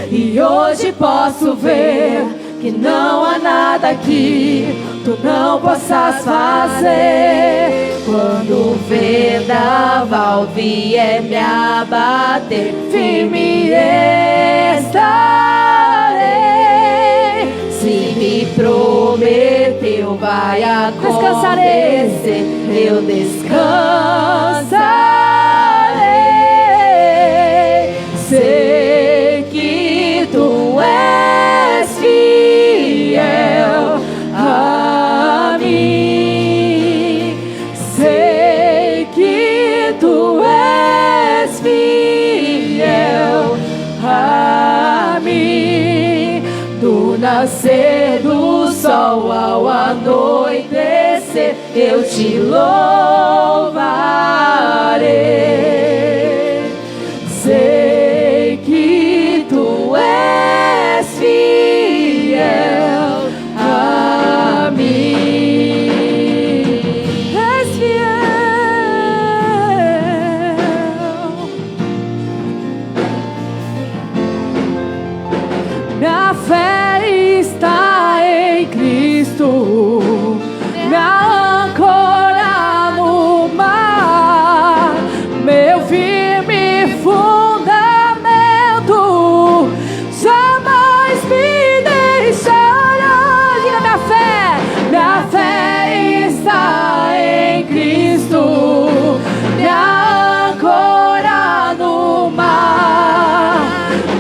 E hoje posso ver que não há nada que tu não possas fazer. Quando o vendaval vier me abater, firme estarei. Se me prometeu, vai acontecer. Eu descansarei. Sei que tu és fiel a mim. Sei que tu és fiel a mim. Do nascer do sol ao anoitecer, eu te louvarei. Sei que tu és fiel a mim. És fiel. Minha fé está em Cristo, minha âncora no mar, meu firme fundamento, jamais me deixará. Diga: minha fé está em Cristo, minha âncora no mar,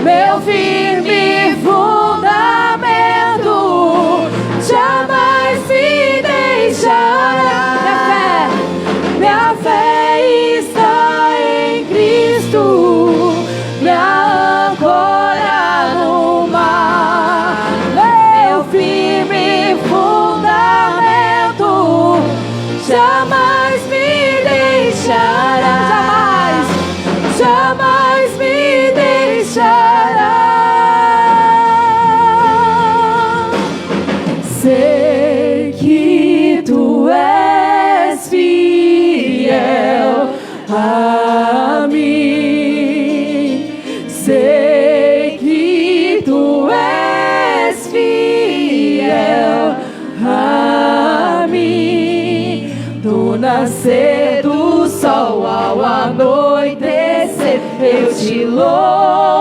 meu firme fundamento, jamais me deixará. Minha fé está em Cristo, minha âncora no mar, meu firme fundamento, jamais me deixará. Jamais me deixará. Sei que tu és fiel a mim. Sei que tu és fiel a mim. Do nascer do sol ao anoitecer, eu te louvarei.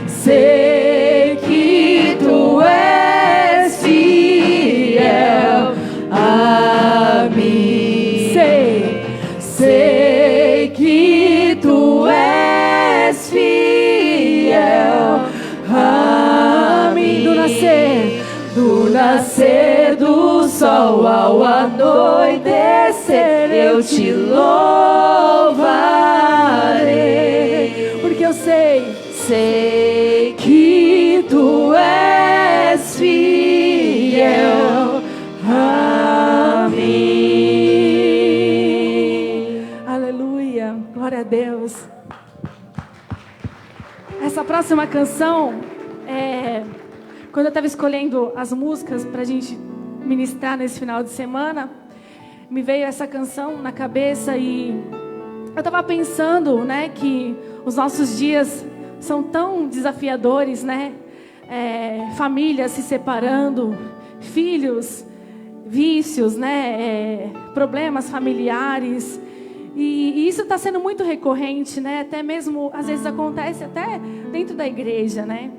Sei que tu és fiel a mim. Sei que tu és fiel a mim. Do nascer do sol ao anoitecer, eu te louvarei. Porque eu sei que tu és fiel a mim. Aleluia, glória a Deus. Essa próxima canção, quando eu estava escolhendo as músicas para a gente ministrar nesse final de semana, me veio essa canção na cabeça e eu estava pensando, né, que os nossos dias são tão desafiadores, né? Famílias se separando, filhos, vícios, né? Problemas familiares. E isso está sendo muito recorrente, né? Até mesmo, às vezes acontece até dentro da igreja, né?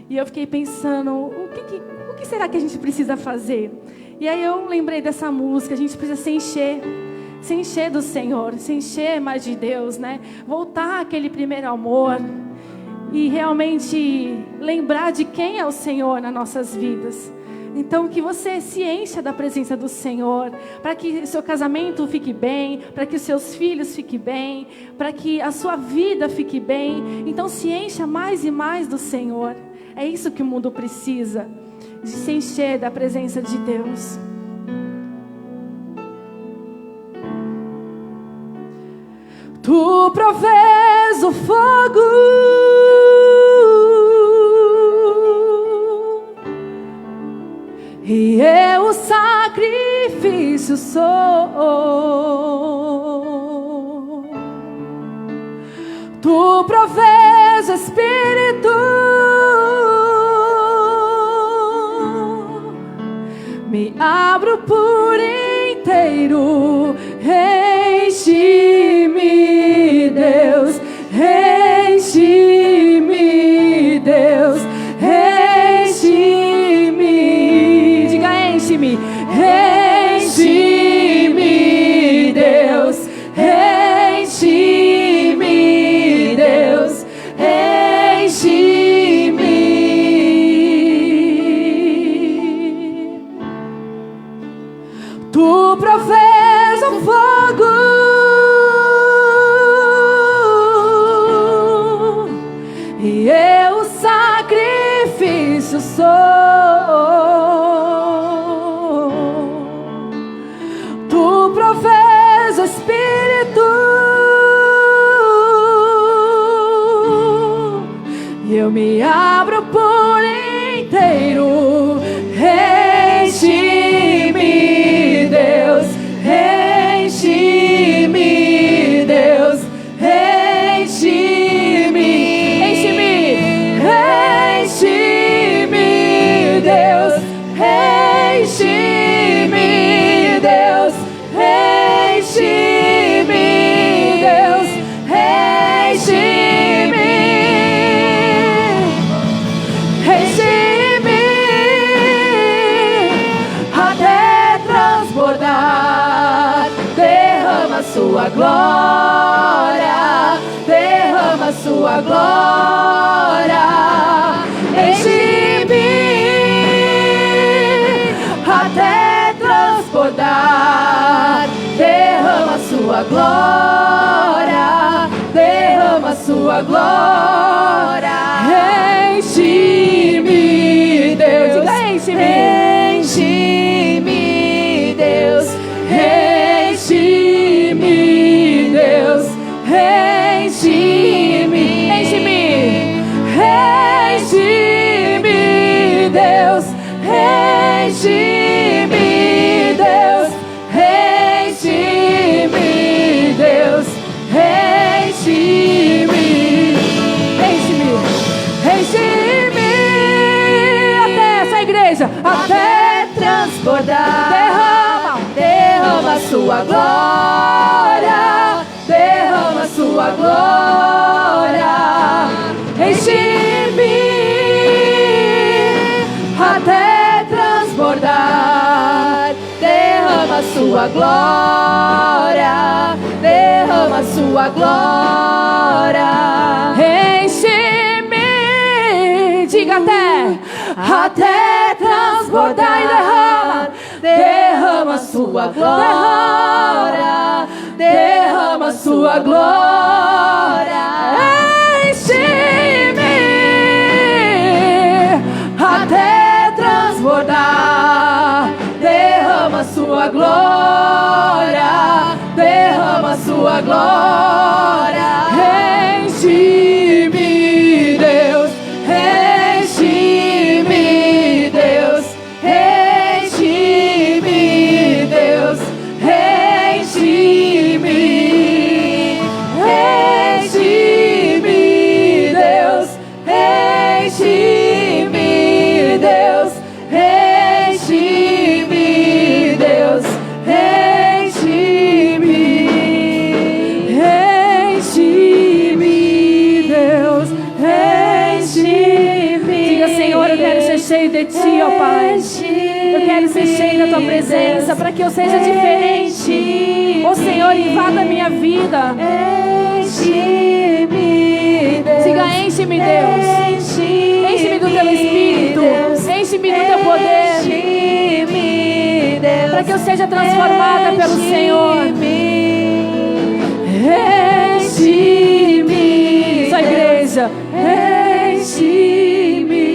E eu fiquei pensando, o que será que a gente precisa fazer? E aí eu lembrei dessa música, a gente precisa se encher do Senhor, se encher mais de Deus, né? Voltar àquele primeiro amor e realmente lembrar de quem é o Senhor nas nossas vidas. Então, que você se encha da presença do Senhor, para que o seu casamento fique bem, para que os seus filhos fiquem bem, para que a sua vida fique bem. Então, se encha mais e mais do Senhor. É isso que o mundo precisa, de se encher da presença de Deus. Tu provês o fogo e eu o sacrifício sou. Tu provês o Espírito, me abro por inteiro. Enche-me, Deus, enche-me, Deus, enche-me. Diga: enche-me, enche-me, Deus, enche-me, Deus, enche-me. Tu provês o fogo e eu o sacrifício sou. Tu provês o Espírito e eu me abro por inteiro. Enche-me, Deus, enche-me, Deus, enche-me, enche-me, enche-me, Deus, enche-me, Deus, enche-me, Deus, enche-me, enche-me até transbordar. Derrama sua glória, derrama sua glória. Enche-me até transbordar. Derrama sua glória, derrama sua glória. Enche-me, Deus, diga: enche-me, enche-me, Deus, enche-me, Deus, enche-me, enche-me, enche-me, Deus, enche-me, Deus, enche-me, Deus, enche-me, enche-me, enche-me até essa igreja, até transbordar. Derrama, derrama sua glória, derrama sua glória. Enche-me até transbordar. Derrama sua glória, derrama sua glória. Enche-me, diga até transbordar e derrama sua glória, derrama sua glória. Enche-me até transbordar. Derrama sua glória, derrama sua glória. Enche-me, Deus, enche-me, Deus, enche-me, Deus, enche-me, enche-me, Deus, enche-me, Deus, enche-me, Deus, enche-me, enche-me, Deus, enche-me. Diga: Senhor, eu quero ser cheio de Ti, ó Pai. Eu quero ser cheio da Tua presença, para que eu seja diferente. Ó Senhor, invada a minha vida. Enche-me, Deus. Diga: enche-me, Deus. Enche-me do Teu Espírito. Enche-me do Teu poder. Para que eu seja transformada pelo Senhor. Enche-me. Sua igreja, enche-me.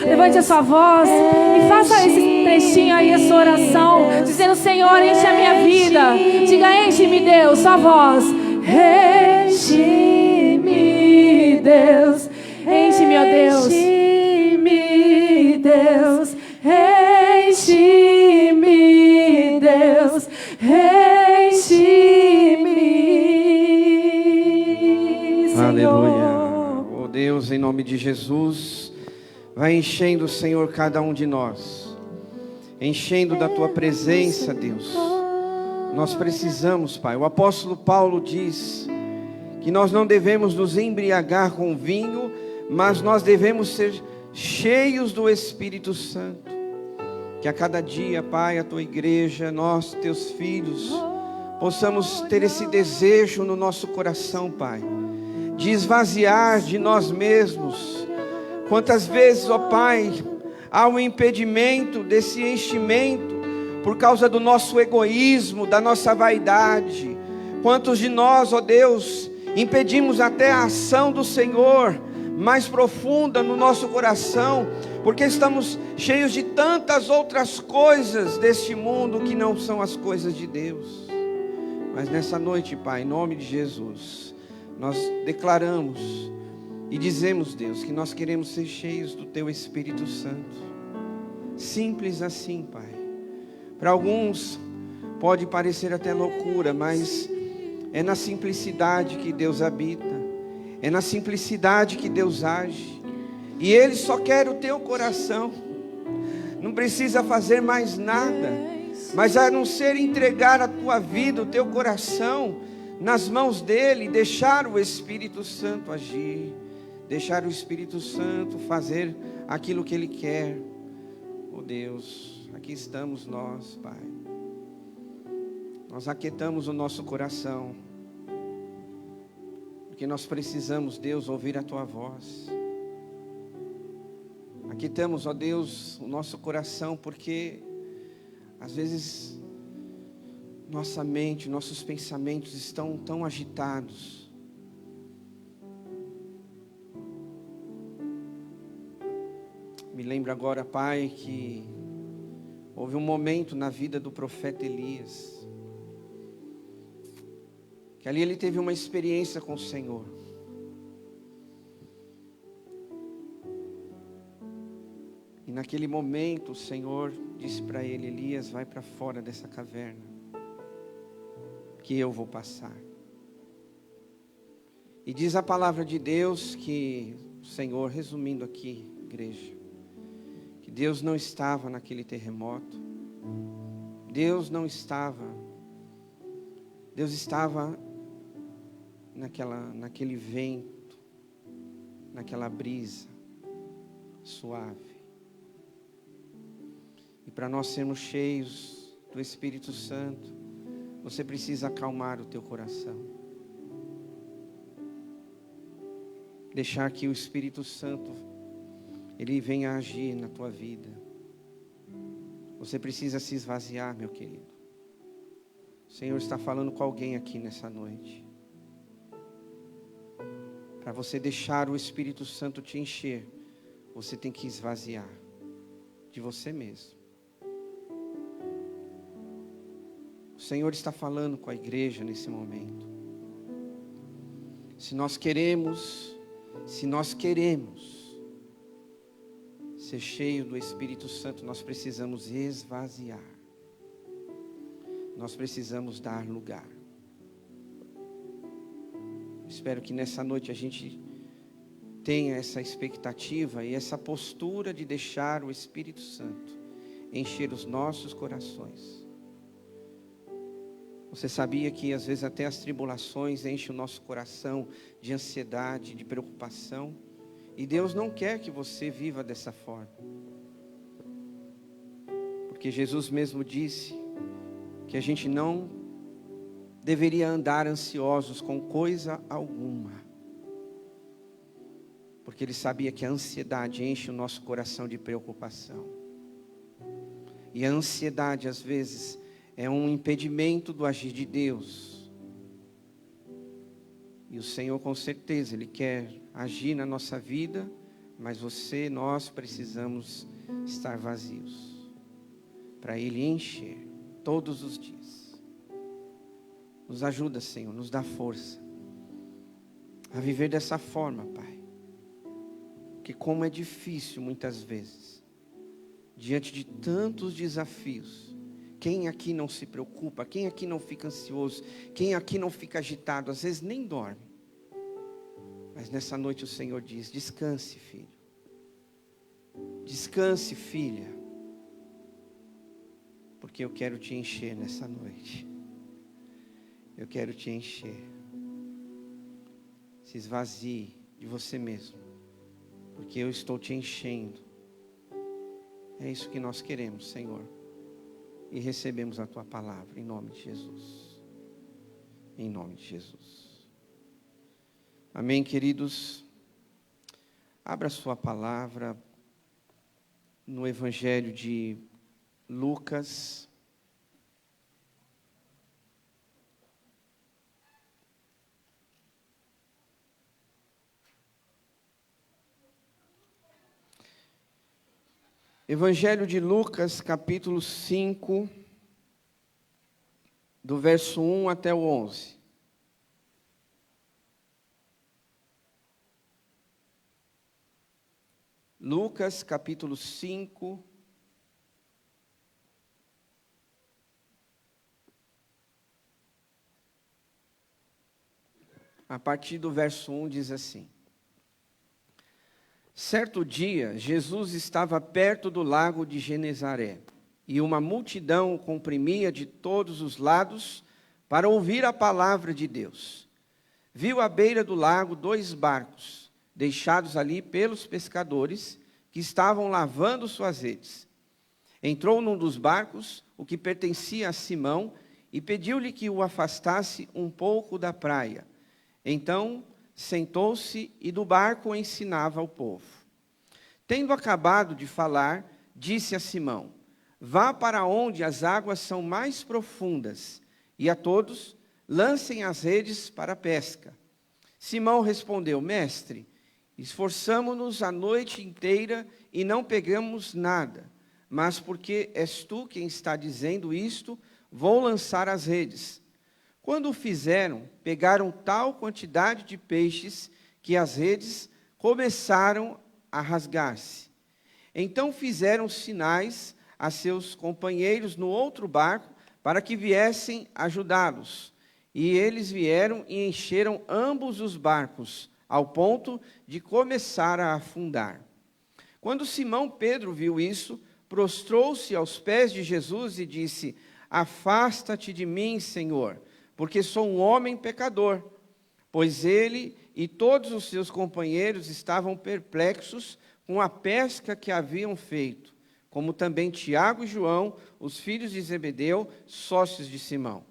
Levante a sua voz e faça esse trechinho aí, a sua oração, dizendo: Senhor, enche a minha vida. Diga: enche-me, Deus, sua voz. Enche-me, Deus. Enche-me, ó Deus. Enche-me, Deus. Enche-me, Deus. Enche-me, Senhor. Aleluia. Oh Deus, em nome de Jesus, vai enchendo, Senhor, cada um de nós. enchendo da tua presença, Deus. Nós precisamos, Pai. O apóstolo Paulo diz que nós não devemos nos embriagar com vinho, mas nós devemos ser cheios do Espírito Santo. Que a cada dia, Pai, a tua igreja, nós, teus filhos, possamos ter esse desejo no nosso coração, Pai, de esvaziar de nós mesmos. Quantas vezes, ó Pai, há um impedimento desse enchimento por causa do nosso egoísmo, da nossa vaidade. Quantos de nós, ó Deus, impedimos até a ação do Senhor mais profunda no nosso coração, porque estamos cheios de tantas outras coisas deste mundo que não são as coisas de Deus. Mas nessa noite, Pai, em nome de Jesus, nós declaramos e dizemos, Deus, que nós queremos ser cheios do Teu Espírito Santo. Simples assim, Pai. Para alguns pode parecer até loucura, mas é na simplicidade que Deus habita. É na simplicidade que Deus age. E Ele só quer o teu coração. Não precisa fazer mais nada, mas a não ser entregar a tua vida, o teu coração nas mãos dEle, deixar o Espírito Santo agir, deixar o Espírito Santo fazer aquilo que Ele quer. Oh Deus, aqui estamos nós, Pai. Nós aquietamos o nosso coração, porque nós precisamos, Deus, ouvir a Tua voz. Aquietamos, ó Deus, o nosso coração, porque às vezes nossa mente, nossos pensamentos estão tão agitados. Me lembro agora, Pai, que houve um momento na vida do profeta Elias, que ali ele teve uma experiência com o Senhor. E naquele momento o Senhor disse para ele: Elias, vai para fora dessa caverna, que eu vou passar. E diz a palavra de Deus que o Senhor, resumindo aqui, igreja, que Deus não estava naquele terremoto. Deus não estava. Deus estava naquele vento, naquela brisa suave. E para nós sermos cheios do Espírito Santo, você precisa acalmar o teu coração. Deixar que o Espírito Santo, Ele venha agir na tua vida. Você precisa se esvaziar, meu querido. O Senhor está falando com alguém aqui nessa noite. Para você deixar o Espírito Santo te encher, você tem que esvaziar de você mesmo. O Senhor está falando com a igreja nesse momento. Se nós queremos ser cheio do Espírito Santo, nós precisamos esvaziar. Nós precisamos dar lugar. Espero que nessa noite a gente tenha essa expectativa e essa postura de deixar o Espírito Santo encher os nossos corações. Você sabia que às vezes até as tribulações enchem o nosso coração de ansiedade, de preocupação? E Deus não quer que você viva dessa forma. Porque Jesus mesmo disse que a gente não deveria andar ansiosos com coisa alguma. Porque Ele sabia que a ansiedade enche o nosso coração de preocupação. E a ansiedade às vezes é um impedimento do agir de Deus. E o Senhor com certeza Ele quer agir na nossa vida, mas nós precisamos estar vazios, para Ele encher todos os dias. Nos ajuda, Senhor, nos dá força a viver dessa forma, Pai. Porque como é difícil muitas vezes, diante de tantos desafios. Quem aqui não se preocupa? Quem aqui não fica ansioso? Quem aqui não fica agitado? Às vezes nem dorme. Mas nessa noite o Senhor diz: descanse, filho. Descanse, filha. porque eu quero te encher nessa noite. Eu quero te encher. Se esvazie de você mesmo, porque eu estou te enchendo. É isso que nós queremos, Senhor. E recebemos a tua palavra, em nome de Jesus. Em nome de Jesus. Amém, queridos? Abra a sua palavra no Evangelho de Lucas. Evangelho de Lucas, capítulo 5, do verso 1 até o 11. Lucas, capítulo 5, a partir do verso 1 diz assim: Certo dia, Jesus estava perto do lago de Genezaré, e uma multidão o comprimia de todos os lados para ouvir a palavra de Deus. Viu à beira do lago 2 barcos, deixados ali pelos pescadores, que estavam lavando suas redes. Entrou num dos barcos, o que pertencia a Simão, e pediu-lhe que o afastasse um pouco da praia. Então sentou-se e do barco ensinava ao povo. Tendo acabado de falar, disse a Simão: Vá para onde as águas são mais profundas, e a todos lancem as redes para a pesca. Simão respondeu: Mestre, esforçamo-nos a noite inteira e não pegamos nada, mas porque és tu quem está dizendo isto, vou lançar as redes. Quando o fizeram, pegaram tal quantidade de peixes que as redes começaram a rasgar-se. Então fizeram sinais a seus companheiros no outro barco para que viessem ajudá-los. E eles vieram e encheram ambos os barcos, ao ponto de começar a afundar. Quando Simão Pedro viu isso, prostrou-se aos pés de Jesus e disse: Afasta-te de mim, Senhor, porque sou um homem pecador. Pois ele e todos os seus companheiros estavam perplexos com a pesca que haviam feito, como também Tiago e João, os filhos de Zebedeu, sócios de Simão.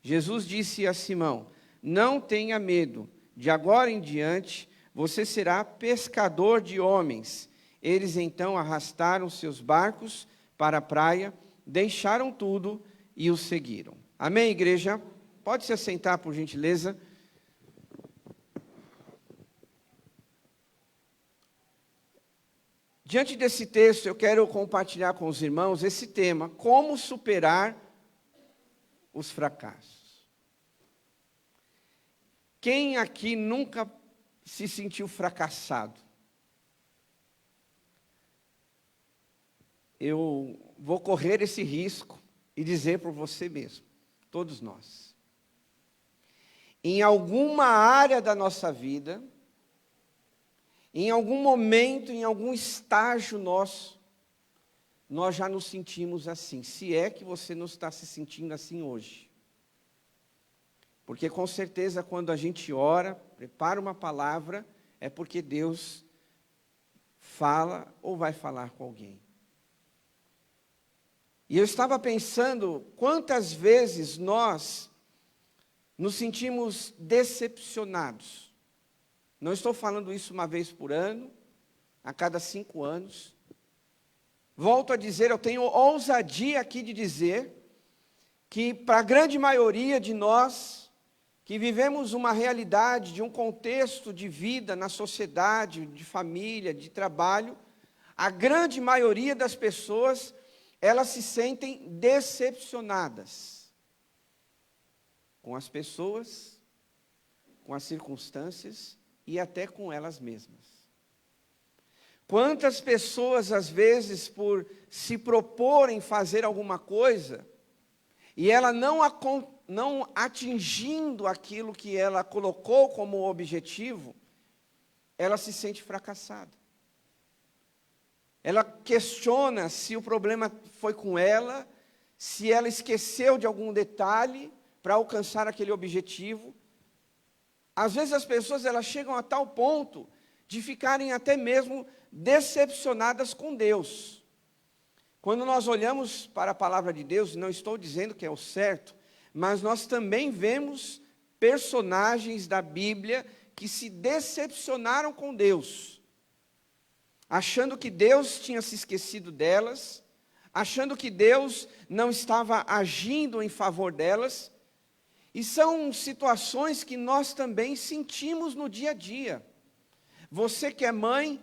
Jesus disse a Simão: Não tenha medo, de agora em diante você será pescador de homens. Eles então arrastaram seus barcos para a praia, deixaram tudo e os seguiram. Amém, igreja? Pode se assentar, por gentileza. Diante desse texto, eu quero compartilhar com os irmãos esse tema: como superar os fracassos. Quem aqui nunca se sentiu fracassado? Eu vou correr esse risco e dizer por você mesmo, todos nós. Em alguma área da nossa vida, em algum momento, em algum estágio nosso, nós já nos sentimos assim, se é que você não está se sentindo assim hoje. Porque com certeza quando a gente ora, prepara uma palavra, é porque Deus fala ou vai falar com alguém. E eu estava pensando quantas vezes nós nos sentimos decepcionados. Não estou falando isso uma vez por ano, a cada 5 anos. Volto a dizer, eu tenho ousadia aqui de dizer que para a grande maioria de nós, que vivemos uma realidade de um contexto de vida na sociedade, de família, de trabalho, a grande maioria das pessoas, elas se sentem decepcionadas com as pessoas, com as circunstâncias e até com elas mesmas. Quantas pessoas, às vezes, por se proporem fazer alguma coisa, e ela não atingindo aquilo que ela colocou como objetivo, ela se sente fracassada. Ela questiona se o problema foi com ela, se ela esqueceu de algum detalhe para alcançar aquele objetivo. Às vezes as pessoas elas chegam a tal ponto de ficarem até mesmo decepcionadas com Deus. Quando nós olhamos para a palavra de Deus, não estou dizendo que é o certo, mas nós também vemos personagens da Bíblia que se decepcionaram com Deus, achando que Deus tinha se esquecido delas, achando que Deus não estava agindo em favor delas, e são situações que nós também sentimos no dia a dia. Você que é mãe,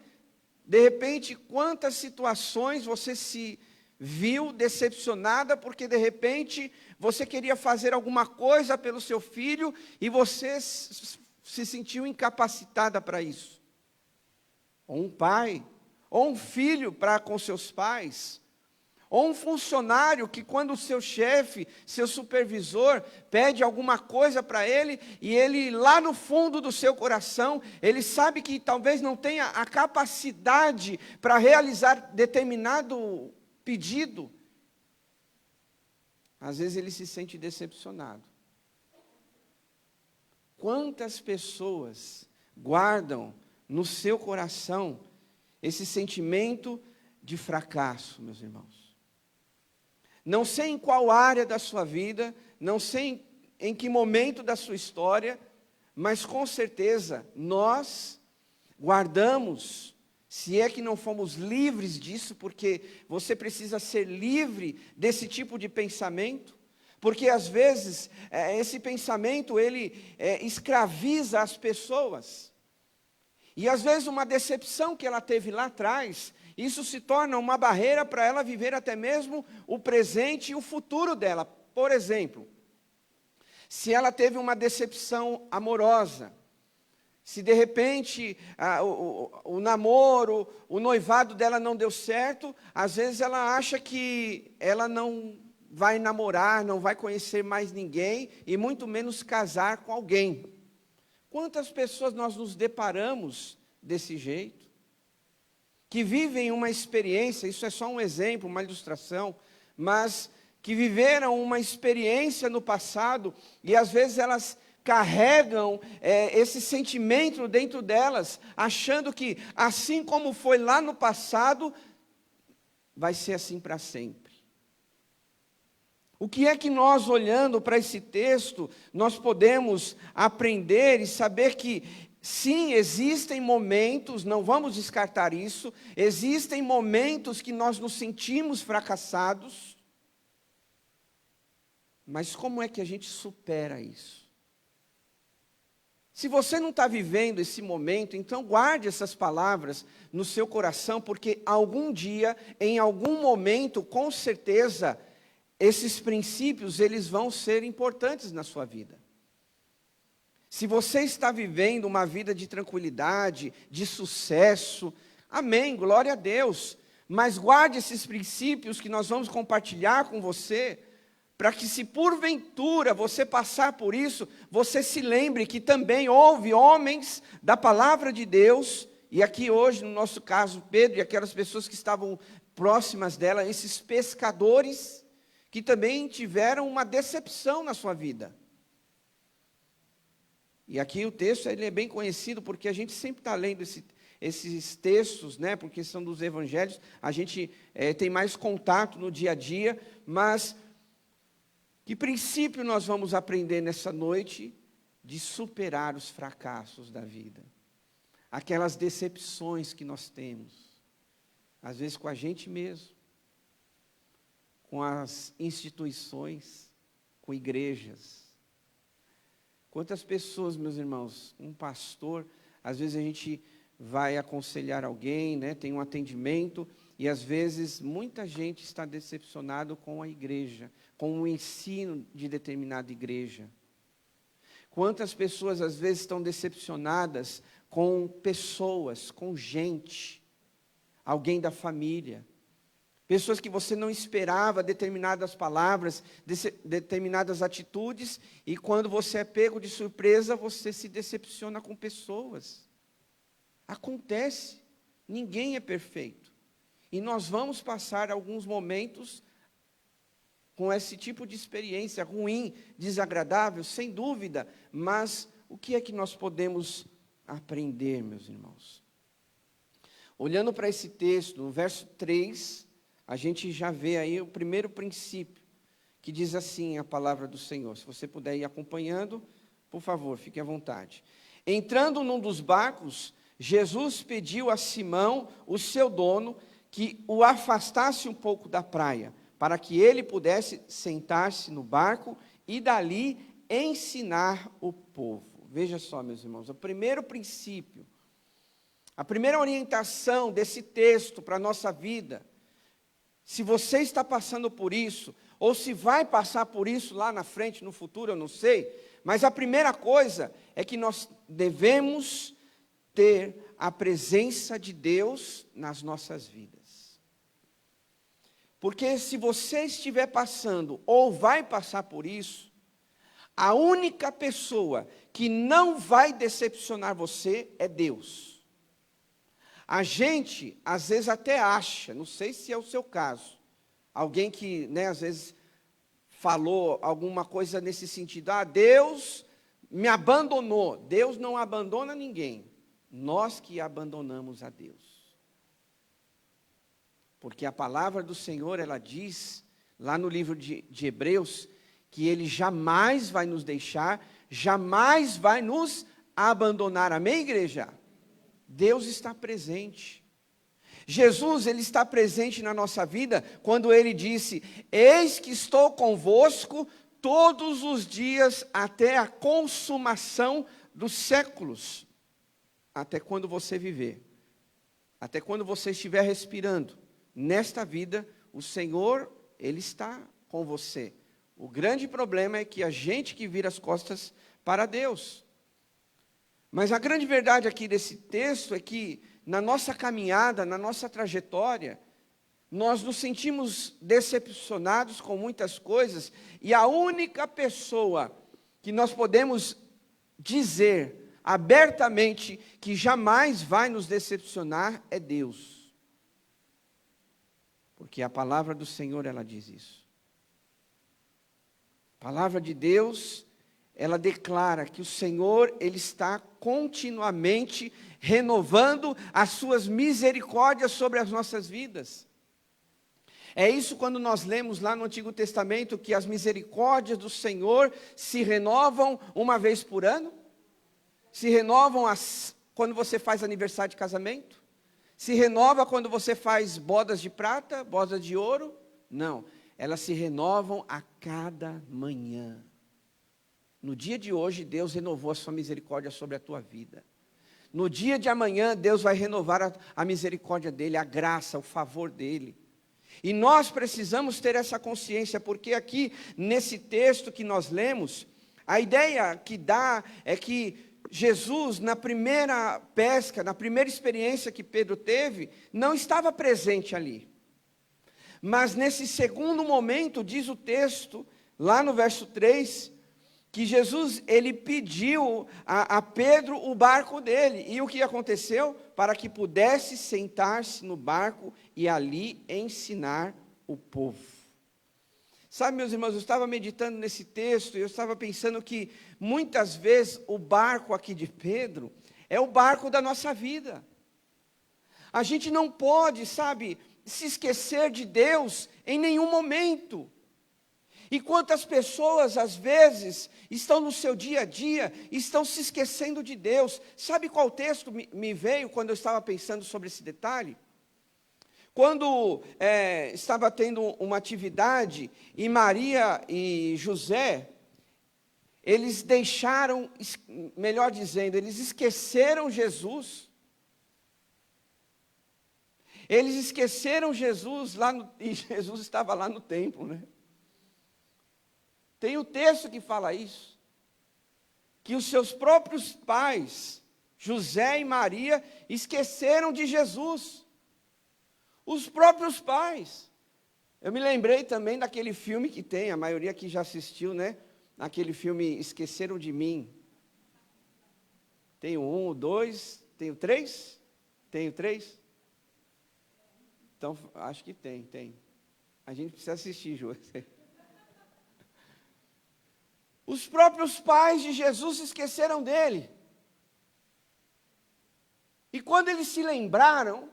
de repente, quantas situações você se viu decepcionada, porque de repente você queria fazer alguma coisa pelo seu filho, e você se sentiu incapacitada para isso. Ou um pai, ou um filho para com seus pais, ou um funcionário que quando o seu chefe, seu supervisor, pede alguma coisa para ele, e ele lá no fundo do seu coração, ele sabe que talvez não tenha a capacidade para realizar determinado pedido, às vezes ele se sente decepcionado. Quantas pessoas guardam no seu coração esse sentimento de fracasso, meus irmãos? Não sei em qual área da sua vida, não sei em que momento da sua história, mas com certeza nós guardamos, se é que não fomos livres disso, porque você precisa ser livre desse tipo de pensamento, porque às vezes esse pensamento ele escraviza as pessoas, e às vezes uma decepção que ela teve lá atrás, isso se torna uma barreira para ela viver até mesmo o presente e o futuro dela. Por exemplo, se ela teve uma decepção amorosa, se de repente o namoro, o noivado dela não deu certo, às vezes ela acha que ela não vai namorar, não vai conhecer mais ninguém, e muito menos casar com alguém. Quantas pessoas nós nos deparamos desse jeito? Que vivem uma experiência, isso é só um exemplo, uma ilustração, mas que viveram uma experiência no passado, e às vezes elas carregam esse sentimento dentro delas, achando que assim como foi lá no passado, vai ser assim para sempre. O que é que nós, olhando para esse texto, nós podemos aprender e saber que sim, existem momentos, não vamos descartar isso, existem momentos que nós nos sentimos fracassados, mas como é que a gente supera isso? Se você não está vivendo esse momento, então guarde essas palavras no seu coração, porque algum dia, em algum momento, com certeza, esses princípios, eles vão ser importantes na sua vida. Se você está vivendo uma vida de tranquilidade, de sucesso, amém, glória a Deus. Mas guarde esses princípios que nós vamos compartilhar com você, para que se porventura você passar por isso, você se lembre que também houve homens da palavra de Deus, e aqui hoje, no nosso caso, Pedro e aquelas pessoas que estavam próximas dela, esses pescadores, que também tiveram uma decepção na sua vida. E aqui o texto ele é bem conhecido, porque a gente sempre está lendo esses textos, né, porque são dos evangelhos, a gente tem mais contato no dia a dia, mas que princípio nós vamos aprender nessa noite de superar os fracassos da vida? Aquelas decepções que nós temos, às vezes com a gente mesmo, com as instituições, com igrejas. Quantas pessoas, meus irmãos, um pastor, às vezes a gente vai aconselhar alguém, né, tem um atendimento, e às vezes muita gente está decepcionado com a igreja, com o ensino de determinada igreja. Quantas pessoas às vezes estão decepcionadas com pessoas, com gente, alguém da família, pessoas que você não esperava determinadas palavras, determinadas atitudes, e quando você é pego de surpresa, você se decepciona com pessoas. Acontece, ninguém é perfeito. E nós vamos passar alguns momentos com esse tipo de experiência ruim, desagradável, sem dúvida, mas o que é que nós podemos aprender, meus irmãos? Olhando para esse texto, no verso 3, a gente já vê aí o primeiro princípio, que diz assim a palavra do Senhor. Se você puder ir acompanhando, por favor, fique à vontade. Entrando num dos barcos, Jesus pediu a Simão, o seu dono, que o afastasse um pouco da praia, para que ele pudesse sentar-se no barco e dali ensinar o povo. Veja só, meus irmãos, o primeiro princípio, a primeira orientação desse texto para a nossa vida, se você está passando por isso, ou se vai passar por isso lá na frente, no futuro, eu não sei, mas a primeira coisa é que nós devemos ter a presença de Deus nas nossas vidas. Porque se você estiver passando, ou vai passar por isso, a única pessoa que não vai decepcionar você é Deus. A gente, às vezes, até acha, não sei se é o seu caso, alguém que, às vezes, falou alguma coisa nesse sentido, Deus me abandonou. Deus não abandona ninguém, nós que abandonamos a Deus. Porque a palavra do Senhor, ela diz, lá no livro de Hebreus, que Ele jamais vai nos deixar, jamais vai nos abandonar. Amém, igreja? Deus está presente. Jesus, Ele está presente na nossa vida, quando Ele disse, eis que estou convosco todos os dias, até a consumação dos séculos. Até quando você viver, até quando você estiver respirando. Nesta vida, o Senhor, Ele está com você. O grande problema é que a gente que vira as costas para Deus. Mas a grande verdade aqui desse texto é que, na nossa caminhada, na nossa trajetória, nós nos sentimos decepcionados com muitas coisas, e a única pessoa que nós podemos dizer abertamente que jamais vai nos decepcionar é Deus. Porque a palavra do Senhor, ela diz isso. A palavra de Deus, ela declara que o Senhor, Ele está continuamente renovando as suas misericórdias sobre as nossas vidas. É isso quando nós lemos lá no Antigo Testamento, que as misericórdias do Senhor se renovam uma vez por ano? Se renovam quando você faz aniversário de casamento? Se renova quando você faz bodas de prata, bodas de ouro? Não, elas se renovam a cada manhã. No dia de hoje, Deus renovou a sua misericórdia sobre a tua vida. No dia de amanhã, Deus vai renovar a misericórdia dEle, a graça, o favor dEle. E nós precisamos ter essa consciência, porque aqui, nesse texto que nós lemos, a ideia que dá é que Jesus, na primeira pesca, na primeira experiência que Pedro teve, não estava presente ali. Mas nesse segundo momento, diz o texto, lá no verso 3, que Jesus, ele pediu a Pedro o barco dele. E o que aconteceu? Para que pudesse sentar-se no barco e ali ensinar o povo. Sabe, meus irmãos, eu estava meditando nesse texto e eu estava pensando que muitas vezes o barco aqui de Pedro é o barco da nossa vida. A gente não pode, sabe, se esquecer de Deus em nenhum momento. E quantas pessoas, às vezes, estão no seu dia a dia, estão se esquecendo de Deus. Sabe qual texto me veio quando eu estava pensando sobre esse detalhe? Quando estava tendo uma atividade, e Maria e José, eles deixaram, melhor dizendo, eles esqueceram Jesus. Eles esqueceram Jesus e Jesus estava lá no templo, né? Tem o texto que fala isso, que os seus próprios pais, José e Maria, esqueceram de Jesus. Os próprios pais. Eu me lembrei também daquele filme que tem, a maioria aqui já assistiu, né? Aquele filme Esqueceram de Mim. Tem o 1, o 2, tem o 3? Tem o 3? Então, acho que tem. A gente precisa assistir, Ju. Os próprios pais de Jesus se esqueceram dele. E quando eles se lembraram,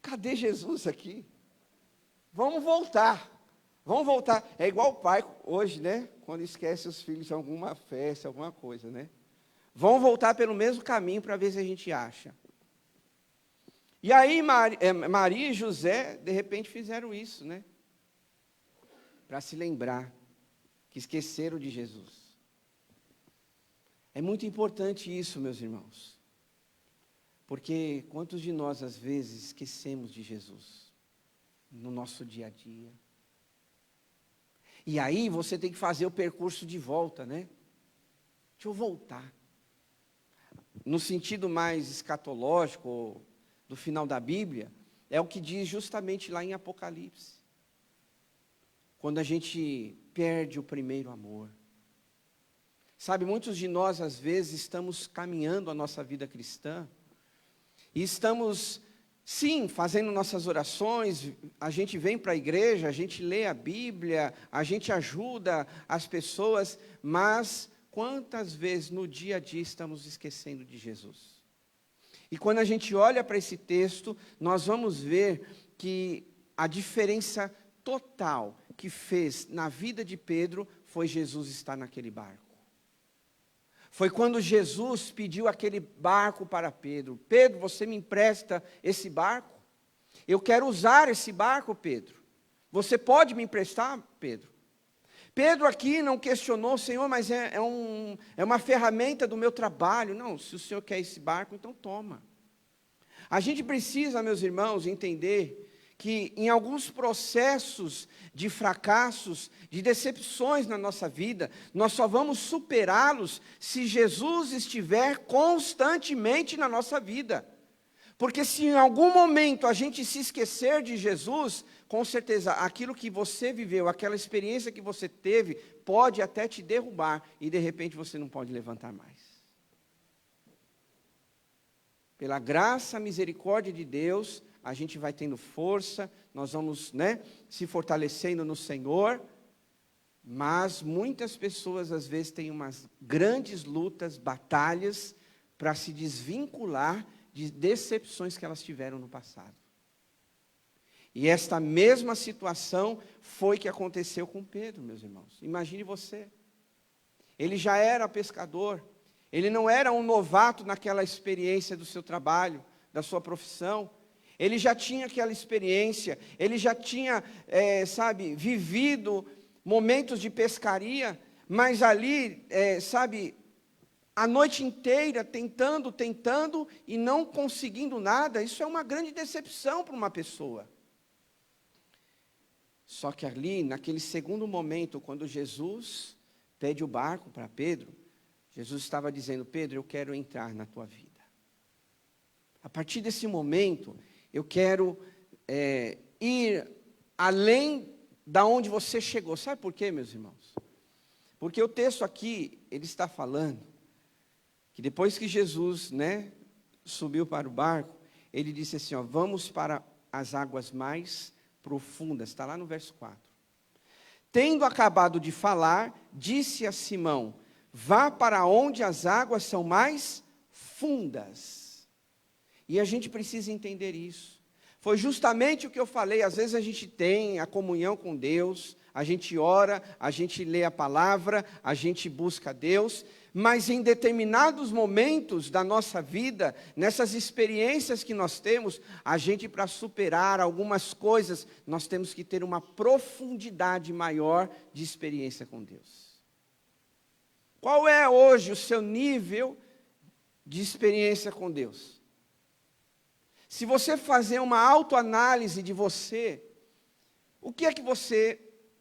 cadê Jesus aqui? Vamos voltar. Vamos voltar. É igual o pai hoje, né? Quando esquece os filhos de alguma festa, alguma coisa, né? Vamos voltar pelo mesmo caminho para ver se a gente acha. E aí Maria e José, de repente, fizeram isso, né? Para se lembrar que esqueceram de Jesus. É muito importante isso, meus irmãos. Porque quantos de nós, às vezes, esquecemos de Jesus no nosso dia a dia? E aí você tem que fazer o percurso de volta, né? Deixa eu voltar. No sentido mais escatológico, do final da Bíblia, é o que diz justamente lá em Apocalipse. Quando a gente perde o primeiro amor. Sabe, muitos de nós, às vezes, estamos caminhando a nossa vida cristã, e estamos, sim, fazendo nossas orações, a gente vem para a igreja, a gente lê a Bíblia, a gente ajuda as pessoas, mas quantas vezes no dia a dia estamos esquecendo de Jesus? E quando a gente olha para esse texto, nós vamos ver que a diferença total que fez na vida de Pedro foi Jesus estar naquele barco. Foi quando Jesus pediu aquele barco para Pedro. Pedro, você me empresta esse barco? Eu quero usar esse barco, Pedro. Você pode me emprestar, Pedro? Pedro aqui não questionou, Senhor, mas é uma ferramenta do meu trabalho. Não, se o Senhor quer esse barco, então toma. A gente precisa, meus irmãos, entender que em alguns processos de fracassos, de decepções na nossa vida, nós só vamos superá-los se Jesus estiver constantemente na nossa vida. Porque se em algum momento a gente se esquecer de Jesus, com certeza aquilo que você viveu, aquela experiência que você teve, pode até te derrubar e de repente você não pode levantar mais. Pela graça, misericórdia de Deus, a gente vai tendo força, nós vamos, se fortalecendo no Senhor, mas muitas pessoas às vezes têm umas grandes lutas, batalhas, para se desvincular de decepções que elas tiveram no passado. E esta mesma situação foi que aconteceu com Pedro, meus irmãos. Imagine você, ele já era pescador, ele não era um novato naquela experiência do seu trabalho, da sua profissão. Ele já tinha aquela experiência, ele já tinha, vivido momentos de pescaria, mas ali, a noite inteira tentando e não conseguindo nada. Isso é uma grande decepção para uma pessoa. Só que ali, naquele segundo momento, quando Jesus pede o barco para Pedro, Jesus estava dizendo, Pedro, eu quero entrar na tua vida. A partir desse momento, eu quero ir além da onde você chegou. Sabe por quê, meus irmãos? Porque o texto aqui, ele está falando que depois que Jesus, subiu para o barco, ele disse assim, vamos para as águas mais profundas. Está lá no verso 4. Tendo acabado de falar, disse a Simão, vá para onde as águas são mais fundas. E a gente precisa entender isso. Foi justamente o que eu falei, às vezes a gente tem a comunhão com Deus, a gente ora, a gente lê a palavra, a gente busca Deus, mas em determinados momentos da nossa vida, nessas experiências que nós temos, a gente, para superar algumas coisas, nós temos que ter uma profundidade maior de experiência com Deus. Qual é hoje o seu nível de experiência com Deus? Se você fazer uma autoanálise de você,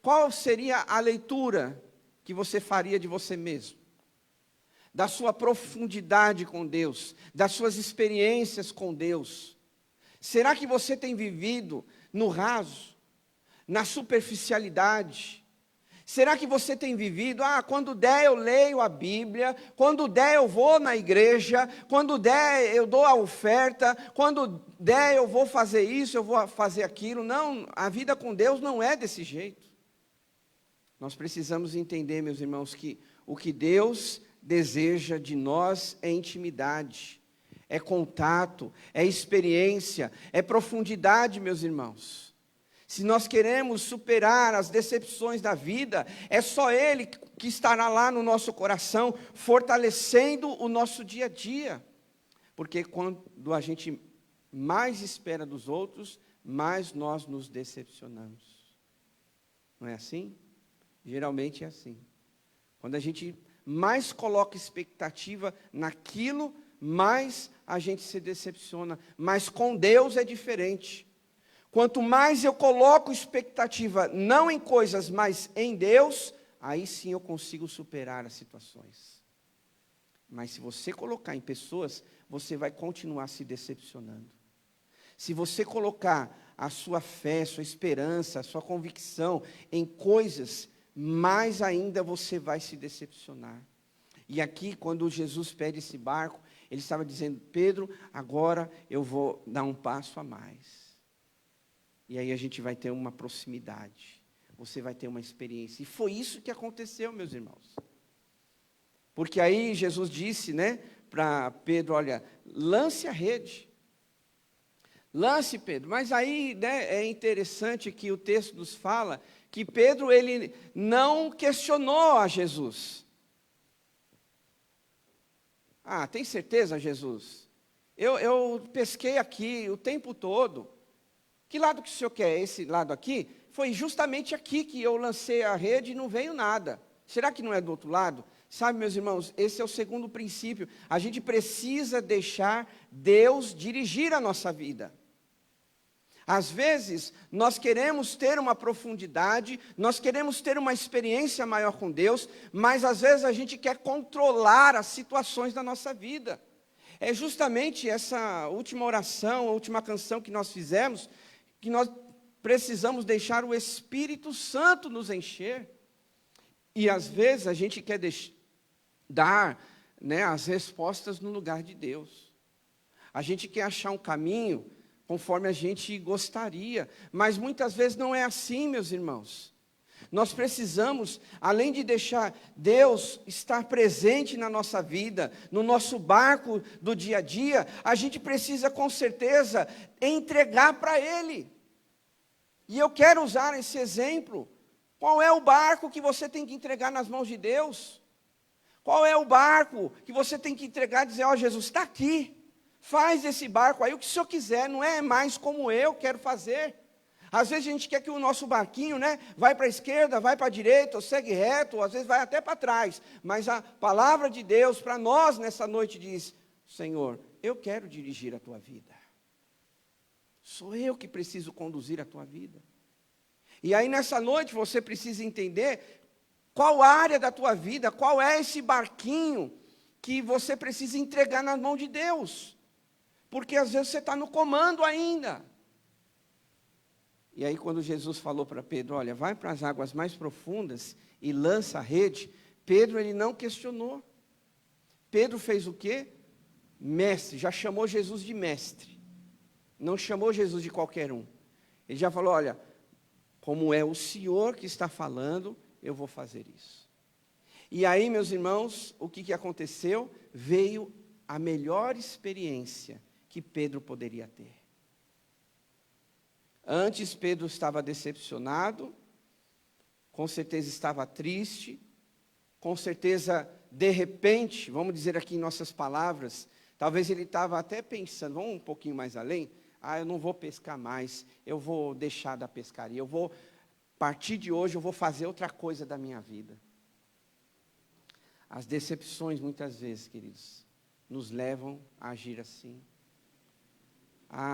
qual seria a leitura que você faria de você mesmo? Da sua profundidade com Deus, das suas experiências com Deus. Será que você tem vivido no raso, na superficialidade? Será que você tem vivido, quando der eu leio a Bíblia, quando der eu vou na igreja, quando der eu dou a oferta, quando der eu vou fazer isso, eu vou fazer aquilo. Não, a vida com Deus não é desse jeito. Nós precisamos entender, meus irmãos, que o que Deus deseja de nós é intimidade, é contato, é experiência, é profundidade, meus irmãos. Se nós queremos superar as decepções da vida, é só Ele que estará lá no nosso coração, fortalecendo o nosso dia a dia. Porque quando a gente mais espera dos outros, mais nós nos decepcionamos. Não é assim? Geralmente é assim. Quando a gente mais coloca expectativa naquilo, mais a gente se decepciona. Mas com Deus é diferente. Quanto mais eu coloco expectativa não em coisas, mas em Deus, aí sim eu consigo superar as situações. Mas se você colocar em pessoas, você vai continuar se decepcionando. Se você colocar a sua fé, sua esperança, a sua convicção em coisas, mais ainda você vai se decepcionar. E aqui, quando Jesus pede esse barco, ele estava dizendo: Pedro, agora eu vou dar um passo a mais. E aí a gente vai ter uma proximidade, você vai ter uma experiência. E foi isso que aconteceu, meus irmãos. Porque aí Jesus disse, né, para Pedro: olha, lance a rede. Lance, Pedro. Mas aí, né, é interessante que o texto nos fala que Pedro, ele não questionou a Jesus. Ah, tem certeza, Jesus? Eu pesquei aqui o tempo todo. Que lado que o senhor quer? Esse lado aqui? Foi justamente aqui que eu lancei a rede e não veio nada. Será que não é do outro lado? Sabe, meus irmãos, esse é o segundo princípio. A gente precisa deixar Deus dirigir a nossa vida. Às vezes, nós queremos ter uma profundidade, nós queremos ter uma experiência maior com Deus, mas às vezes a gente quer controlar as situações da nossa vida. É justamente essa última oração, a última canção que nós fizemos, que nós precisamos deixar o Espírito Santo nos encher. E às vezes a gente quer dar, né, as respostas no lugar de Deus. A gente quer achar um caminho conforme a gente gostaria, mas muitas vezes não é assim, meus irmãos. Nós precisamos, além de deixar Deus estar presente na nossa vida, no nosso barco do dia a dia, a gente precisa com certeza entregar para Ele. E eu quero usar esse exemplo. Qual é o barco que você tem que entregar nas mãos de Deus? Qual é o barco que você tem que entregar e dizer: ó, Jesus, está aqui. Faz esse barco aí o que o senhor quiser, não é mais como eu quero fazer. Às vezes a gente quer que o nosso barquinho, né, vai para a esquerda, vai para a direita, ou segue reto, ou às vezes vai até para trás. Mas a palavra de Deus para nós nessa noite diz: Senhor, eu quero dirigir a tua vida. Sou eu que preciso conduzir a tua vida. E aí nessa noite você precisa entender qual área da tua vida, qual é esse barquinho que você precisa entregar nas mãos de Deus. Porque às vezes você está no comando ainda. E aí quando Jesus falou para Pedro: olha, vai para as águas mais profundas e lança a rede, Pedro, ele não questionou. Pedro fez o quê? Mestre, já chamou Jesus de mestre. Não chamou Jesus de qualquer um. Ele já falou: olha, como é o Senhor que está falando, eu vou fazer isso. E aí, meus irmãos, o que aconteceu? Veio a melhor experiência que Pedro poderia ter. Antes Pedro estava decepcionado, com certeza estava triste, com certeza, de repente, vamos dizer aqui em nossas palavras, talvez ele estava até pensando: vamos um pouquinho mais além, eu não vou pescar mais, eu vou deixar da pescaria, a partir de hoje eu vou fazer outra coisa da minha vida. As decepções, muitas vezes, queridos, nos levam a agir assim.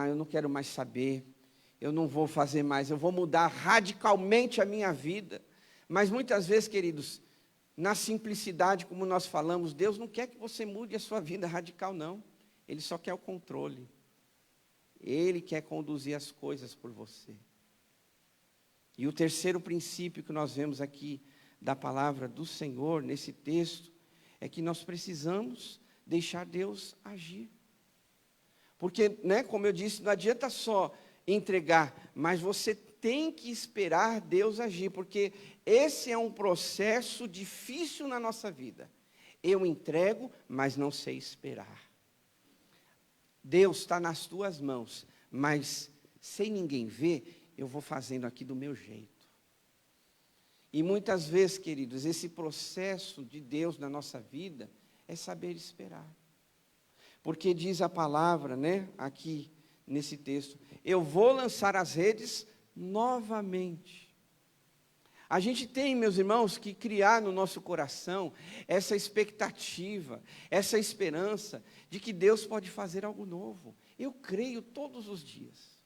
Eu não quero mais saber, eu não vou fazer mais, eu vou mudar radicalmente a minha vida. Mas muitas vezes, queridos, na simplicidade, como nós falamos, Deus não quer que você mude a sua vida radical, não. Ele só quer o controle. Ele quer conduzir as coisas por você. E o terceiro princípio que nós vemos aqui da palavra do Senhor, nesse texto, é que nós precisamos deixar Deus agir. Porque, né, como eu disse, não adianta só entregar, mas você tem que esperar Deus agir, porque esse é um processo difícil na nossa vida. Eu entrego, mas não sei esperar. Deus está nas tuas mãos, mas sem ninguém ver, eu vou fazendo aqui do meu jeito. E muitas vezes, queridos, esse processo de Deus na nossa vida é saber esperar. Porque diz a palavra, né, aqui nesse texto, eu vou lançar as redes novamente. A gente tem, meus irmãos, que criar no nosso coração essa expectativa, essa esperança de que Deus pode fazer algo novo. Eu creio todos os dias.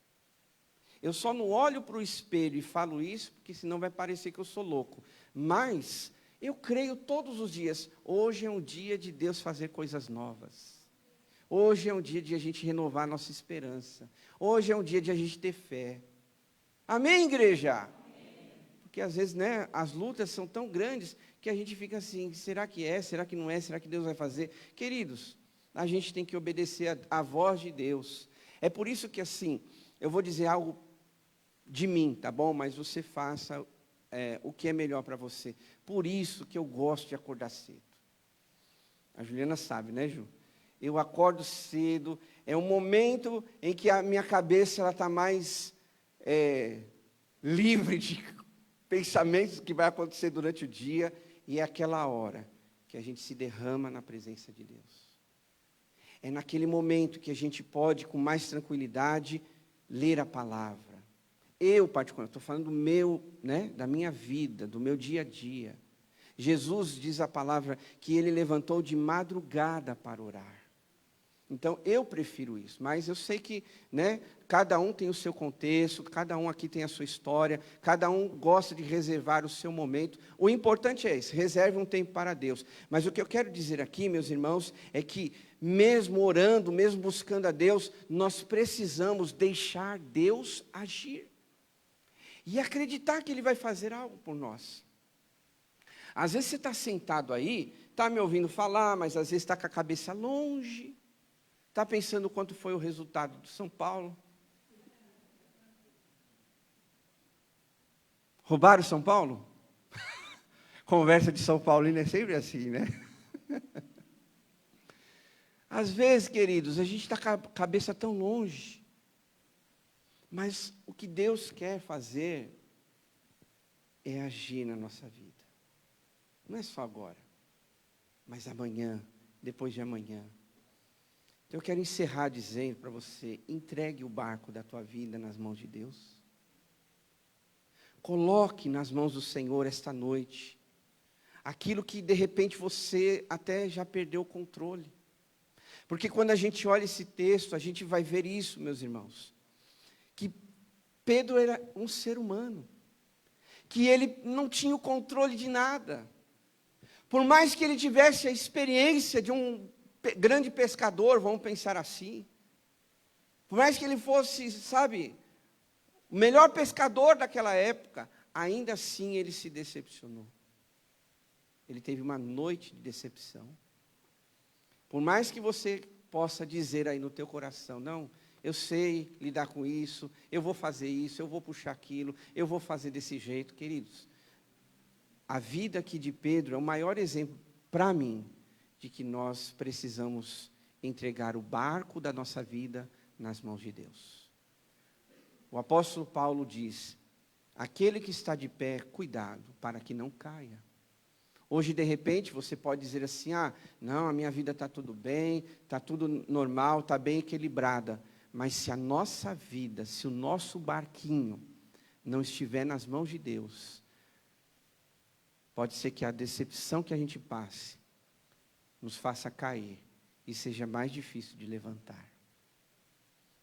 Eu só não olho para o espelho e falo isso, porque senão vai parecer que eu sou louco. Mas eu creio todos os dias. Hoje é um dia de Deus fazer coisas novas. Hoje é um dia de a gente renovar a nossa esperança. Hoje é um dia de a gente ter fé. Amém, igreja? Amém. Porque às vezes, né, as lutas são tão grandes que a gente fica assim, será que é? Será que não é? Será que Deus vai fazer? Queridos, a gente tem que obedecer a voz de Deus. É por isso que assim, eu vou dizer algo de mim, tá bom? Mas você faça o que é melhor para você. Por isso que eu gosto de acordar cedo. A Juliana sabe, né, Ju? Eu acordo cedo, é um momento em que a minha cabeça está mais livre de pensamentos que vai acontecer durante o dia, e é aquela hora que a gente se derrama na presença de Deus. É naquele momento que a gente pode, com mais tranquilidade, ler a palavra. Eu, particularmente, estou falando do meu, né, da minha vida, do meu dia a dia. Jesus diz a palavra que ele levantou de madrugada para orar. Então, eu prefiro isso, mas eu sei que, né, cada um tem o seu contexto, cada um aqui tem a sua história, cada um gosta de reservar o seu momento. O importante é isso, reserve um tempo para Deus. Mas o que eu quero dizer aqui, meus irmãos, é que mesmo orando, mesmo buscando a Deus, nós precisamos deixar Deus agir. E acreditar que Ele vai fazer algo por nós. Às vezes você está sentado aí, está me ouvindo falar, mas às vezes está com a cabeça longe. Está pensando quanto foi o resultado do São Paulo? Roubaram São Paulo? Conversa de São Paulino é sempre assim, né? Às vezes, queridos, a gente está com a cabeça tão longe. Mas o que Deus quer fazer é agir na nossa vida. Não é só agora, mas amanhã, depois de amanhã. Então eu quero encerrar dizendo para você, entregue o barco da tua vida nas mãos de Deus. Coloque nas mãos do Senhor esta noite aquilo que de repente você até já perdeu o controle. Porque quando a gente olha esse texto, a gente vai ver isso, meus irmãos. Que Pedro era um ser humano. Que ele não tinha o controle de nada. Por mais que ele tivesse a experiência de um grande pescador, vamos pensar assim. Por mais que ele fosse, sabe, o melhor pescador daquela época, ainda assim ele se decepcionou. Ele teve uma noite de decepção. Por mais que você possa dizer aí no teu coração, não, eu sei lidar com isso, eu vou fazer isso, eu vou puxar aquilo, eu vou fazer desse jeito, queridos. A vida aqui de Pedro é o maior exemplo para mim de que nós precisamos entregar o barco da nossa vida nas mãos de Deus. O apóstolo Paulo diz, aquele que está de pé, cuidado, para que não caia. Hoje, de repente, você pode dizer assim, não, a minha vida está tudo bem, está tudo normal, está bem equilibrada. Mas se a nossa vida, se o nosso barquinho não estiver nas mãos de Deus, pode ser que a decepção que a gente passe nos faça cair e seja mais difícil de levantar.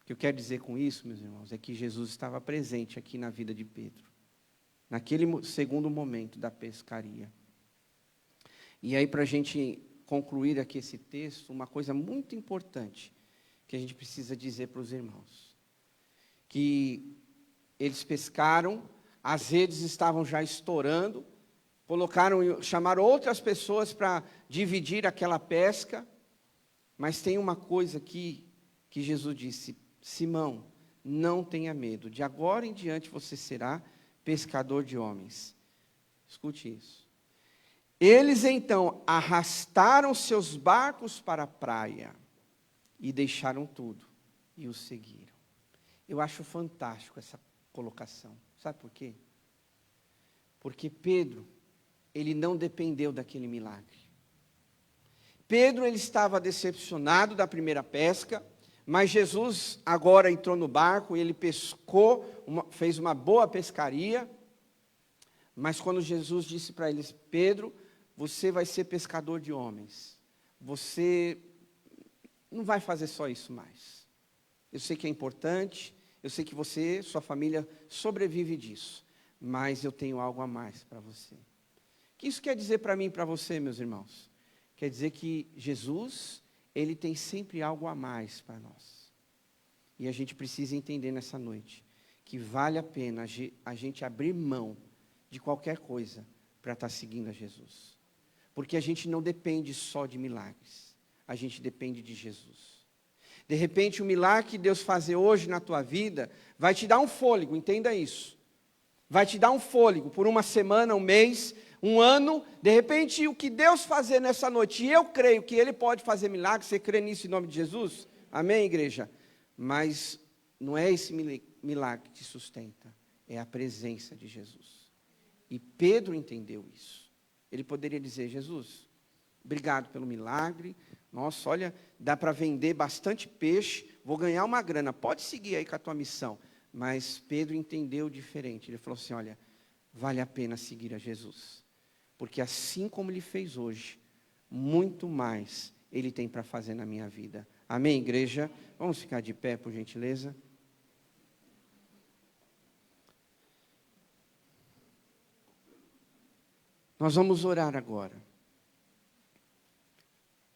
O que eu quero dizer com isso, meus irmãos, é que Jesus estava presente aqui na vida de Pedro, naquele segundo momento da pescaria. E aí, para a gente concluir aqui esse texto, uma coisa muito importante que a gente precisa dizer para os irmãos, que eles pescaram, as redes estavam já estourando, chamaram outras pessoas para dividir aquela pesca, mas tem uma coisa aqui que Jesus disse, Simão, não tenha medo. De agora em diante você será pescador de homens. Escute isso. Eles então arrastaram seus barcos para a praia e deixaram tudo e o seguiram. Eu acho fantástico essa colocação. Sabe por quê? Porque Pedro, ele não dependeu daquele milagre. Pedro, ele estava decepcionado da primeira pesca, mas Jesus agora entrou no barco e ele pescou, fez uma boa pescaria. Mas quando Jesus disse para eles: Pedro, você vai ser pescador de homens. Você não vai fazer só isso mais. Eu sei que é importante, eu sei que você, sua família, sobrevive disso. Mas eu tenho algo a mais para você. O que isso quer dizer para mim e para você, meus irmãos? Quer dizer que Jesus, ele tem sempre algo a mais para nós. E a gente precisa entender nessa noite que vale a pena a gente abrir mão de qualquer coisa para estar seguindo a Jesus. Porque a gente não depende só de milagres. A gente depende de Jesus. De repente, o milagre que Deus fazer hoje na tua vida vai te dar um fôlego, entenda isso. Vai te dar um fôlego por uma semana, um mês, um ano. De repente, o que Deus fazer nessa noite, e eu creio que Ele pode fazer milagres, você crê nisso em nome de Jesus? Amém, igreja? Mas não é esse milagre que te sustenta, é a presença de Jesus. E Pedro entendeu isso. Ele poderia dizer: Jesus, obrigado pelo milagre. Nossa, olha, dá para vender bastante peixe, vou ganhar uma grana, pode seguir aí com a tua missão. Mas Pedro entendeu diferente. Ele falou assim: olha, vale a pena seguir a Jesus. Porque assim como Ele fez hoje, muito mais Ele tem para fazer na minha vida. Amém, igreja? Vamos ficar de pé, por gentileza. Nós vamos orar agora.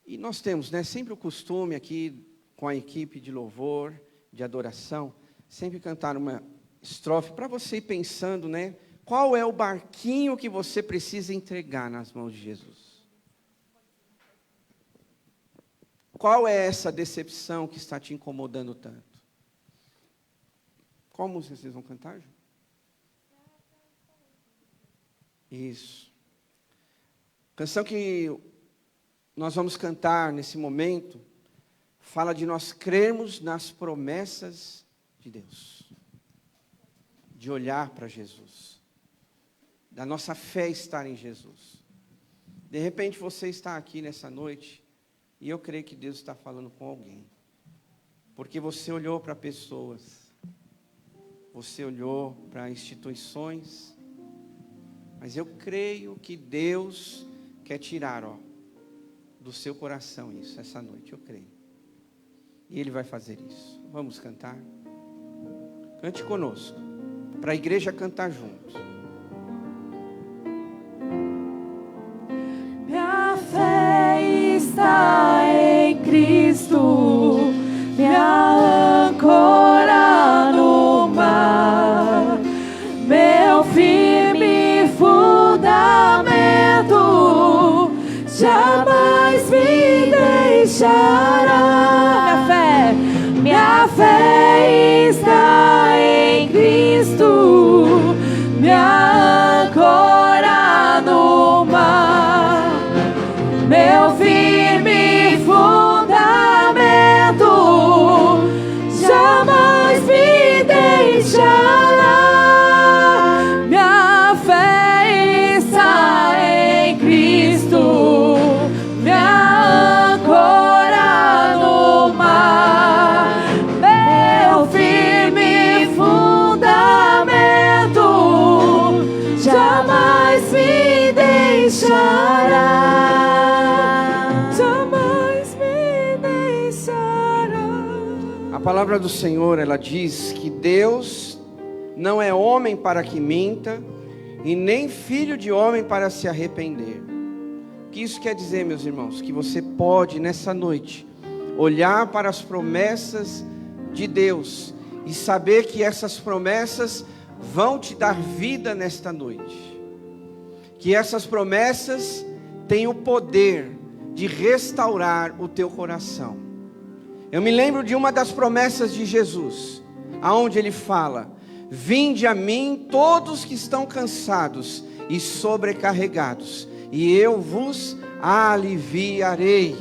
E nós temos, sempre o costume aqui, com a equipe de louvor, de adoração, sempre cantar uma estrofe para você ir pensando, qual é o barquinho que você precisa entregar nas mãos de Jesus? Qual é essa decepção que está te incomodando tanto? Qual música vocês vão cantar, Ju? Isso. Canção que nós vamos cantar nesse momento fala de nós crermos nas promessas de Deus, de olhar para Jesus, da nossa fé estar em Jesus. De repente você está aqui nessa noite e eu creio que Deus está falando com alguém, porque você olhou para pessoas, você olhou para instituições, mas eu creio que Deus quer tirar do seu coração isso, essa noite, eu creio. E Ele vai fazer isso. Vamos cantar? Cante conosco, para a igreja cantar juntos. Minha fé está em Cristo, minha âncora no mar, meu firme fundamento jamais me deixará. Minha fé está em Cristo, minha âncora no mar, meu firme fundamento jamais me deixará. Minha fé está em Cristo, minha âncora no mar, meu firme fundamento jamais me deixará. Jamais me deixará. A palavra do Senhor, ela diz que Deus não é homem para que minta, e nem filho de homem para se arrepender. O que isso quer dizer, meus irmãos? Que você pode, nessa noite, olhar para as promessas de Deus e saber que essas promessas vão te dar vida nesta noite. Que essas promessas têm o poder de restaurar o teu coração. Eu me lembro de uma das promessas de Jesus. aonde ele fala: vinde a mim todos que estão cansados e sobrecarregados, e eu vos aliviarei.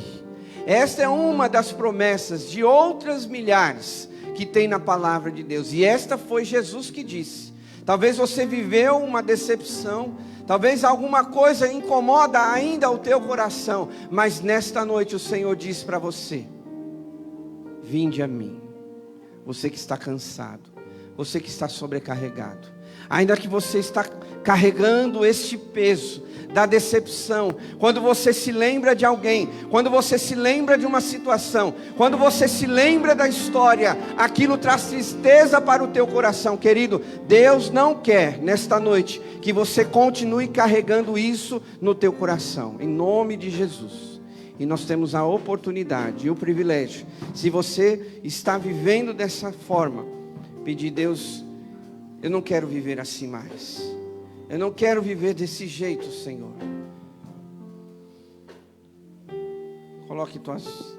Esta é uma das promessas de outras milhares que tem na palavra de Deus, e esta foi Jesus que disse. Talvez você viveu uma decepção, talvez alguma coisa incomoda ainda o teu coração, mas nesta noite o Senhor diz para você: vinde a mim, você que está cansado, você que está sobrecarregado, ainda que você está carregando este peso da decepção, quando você se lembra de alguém, quando você se lembra de uma situação, quando você se lembra da história, aquilo traz tristeza para o teu coração, querido. Deus não quer nesta noite que você continue carregando isso no teu coração, em nome de Jesus. E nós temos a oportunidade e o privilégio, se você está vivendo dessa forma, pedir: Deus, eu não quero viver assim mais. Eu não quero viver desse jeito, Senhor. Coloque tuas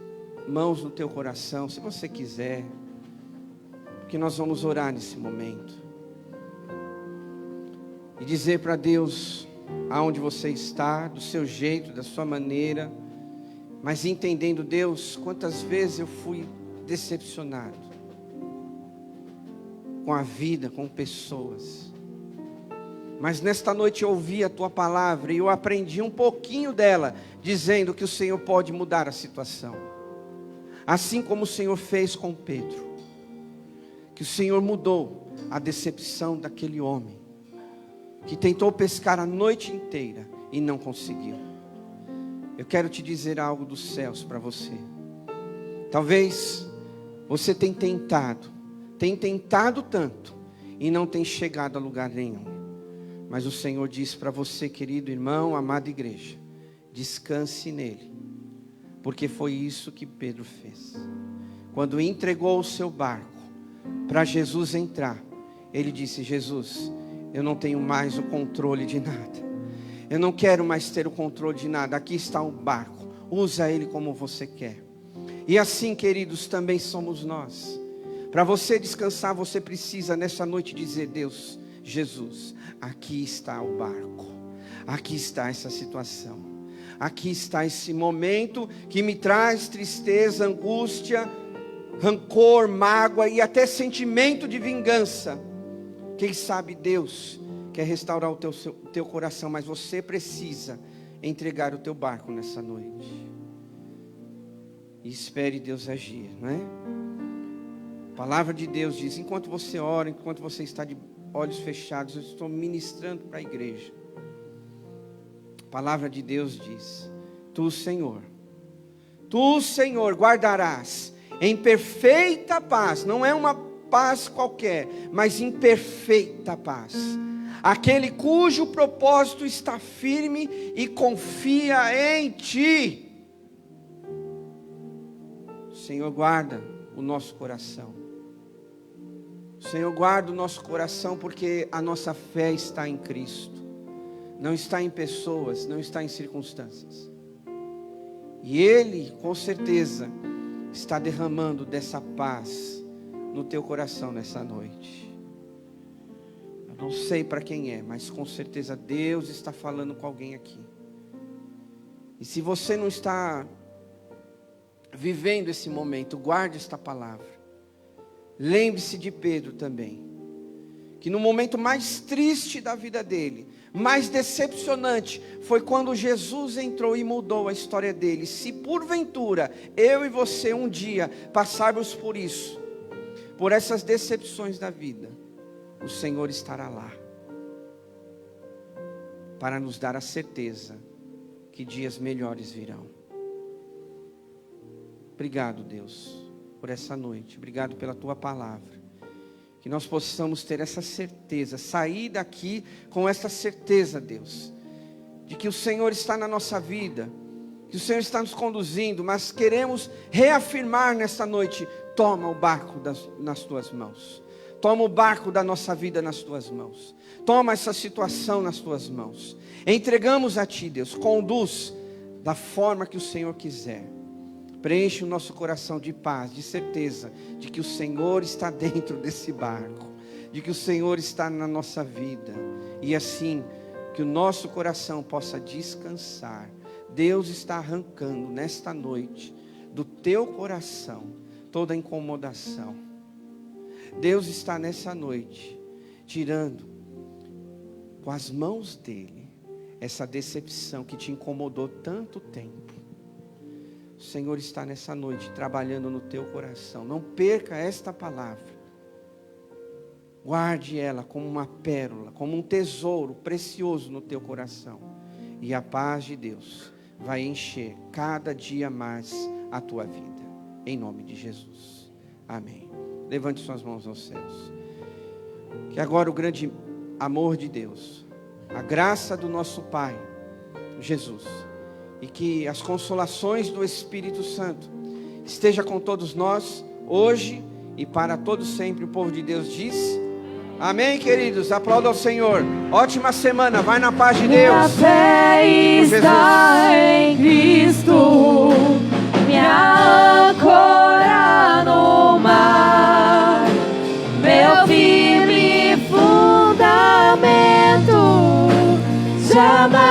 mãos no teu coração, se você quiser, porque nós vamos orar nesse momento. E dizer para Deus aonde você está, do seu jeito, da sua maneira, mas entendendo: Deus, quantas vezes eu fui decepcionado com a vida, com pessoas, mas nesta noite eu ouvi a tua palavra e eu aprendi um pouquinho dela, dizendo que o Senhor pode mudar a situação, assim como o Senhor fez com Pedro, que o Senhor mudou a decepção daquele homem, que tentou pescar a noite inteira e não conseguiu. Eu quero te dizer algo dos céus para você. Talvez você tenha tentado tanto e não tenha chegado a lugar nenhum. Mas o Senhor diz para você, querido irmão, amada igreja: descanse nele, porque foi isso que Pedro fez. Quando entregou o seu barco para Jesus entrar, ele disse: Jesus, eu não tenho mais o controle de nada, eu não quero mais ter o controle de nada, aqui está o barco, usa ele como você quer. E assim, queridos, também somos nós. Para você descansar, você precisa nessa noite dizer: Deus, Jesus, aqui está o barco, aqui está essa situação, aqui está esse momento que me traz tristeza, angústia, rancor, mágoa e até sentimento de vingança. Quem sabe Deus quer restaurar o teu coração, mas você precisa entregar o teu barco nessa noite. E espere Deus agir, não é? A palavra de Deus diz: enquanto você ora, enquanto você está de olhos fechados, eu estou ministrando para a igreja. A palavra de Deus diz: Tu, Senhor, guardarás em perfeita paz. Não é uma paz qualquer, mas em perfeita paz aquele cujo propósito está firme e confia em Ti. O Senhor guarda o nosso coração. O Senhor guarda o nosso coração, porque a nossa fé está em Cristo, não está em pessoas, não está em circunstâncias. E Ele, com certeza, está derramando dessa paz no teu coração nessa noite. Eu não sei para quem é, mas com certeza Deus está falando com alguém aqui. E se você não está vivendo esse momento, guarde esta palavra. Lembre-se de Pedro também, que no momento mais triste da vida dele, mais decepcionante, foi quando Jesus entrou e mudou a história dele. Se porventura eu e você um dia passarmos por isso, por essas decepções da vida, o Senhor estará lá para nos dar a certeza que dias melhores virão. Obrigado, Deus, por essa noite. Obrigado pela Tua palavra. Que nós possamos ter essa certeza, sair daqui com essa certeza, Deus, de que o Senhor está na nossa vida, que o Senhor está nos conduzindo, mas queremos reafirmar nessa noite: toma o barco nas Tuas mãos. Toma o barco da nossa vida nas Tuas mãos. Toma essa situação nas Tuas mãos. Entregamos a Ti, Deus. Conduz da forma que o Senhor quiser. Preenche o nosso coração de paz, de certeza, de que o Senhor está dentro desse barco, de que o Senhor está na nossa vida, e assim, que o nosso coração possa descansar. Deus está arrancando nesta noite, do teu coração, toda incomodação. Deus está nessa noite, tirando, com as mãos dEle, essa decepção que te incomodou tanto tempo. O Senhor está nessa noite trabalhando no teu coração. Não perca esta palavra. Guarde ela como uma pérola, como um tesouro precioso no teu coração. E a paz de Deus vai encher cada dia mais a tua vida. Em nome de Jesus. Amém. Levante suas mãos aos céus. Que agora o grande amor de Deus, a graça do nosso Pai, Jesus, e que as consolações do Espírito Santo esteja com todos nós, hoje e para todos sempre. O povo de Deus diz: amém, queridos. Aplauda ao Senhor. Ótima semana. Vai na paz de Deus. Minha fé está em Cristo, minha âncora no mar, meu firme fundamento jamais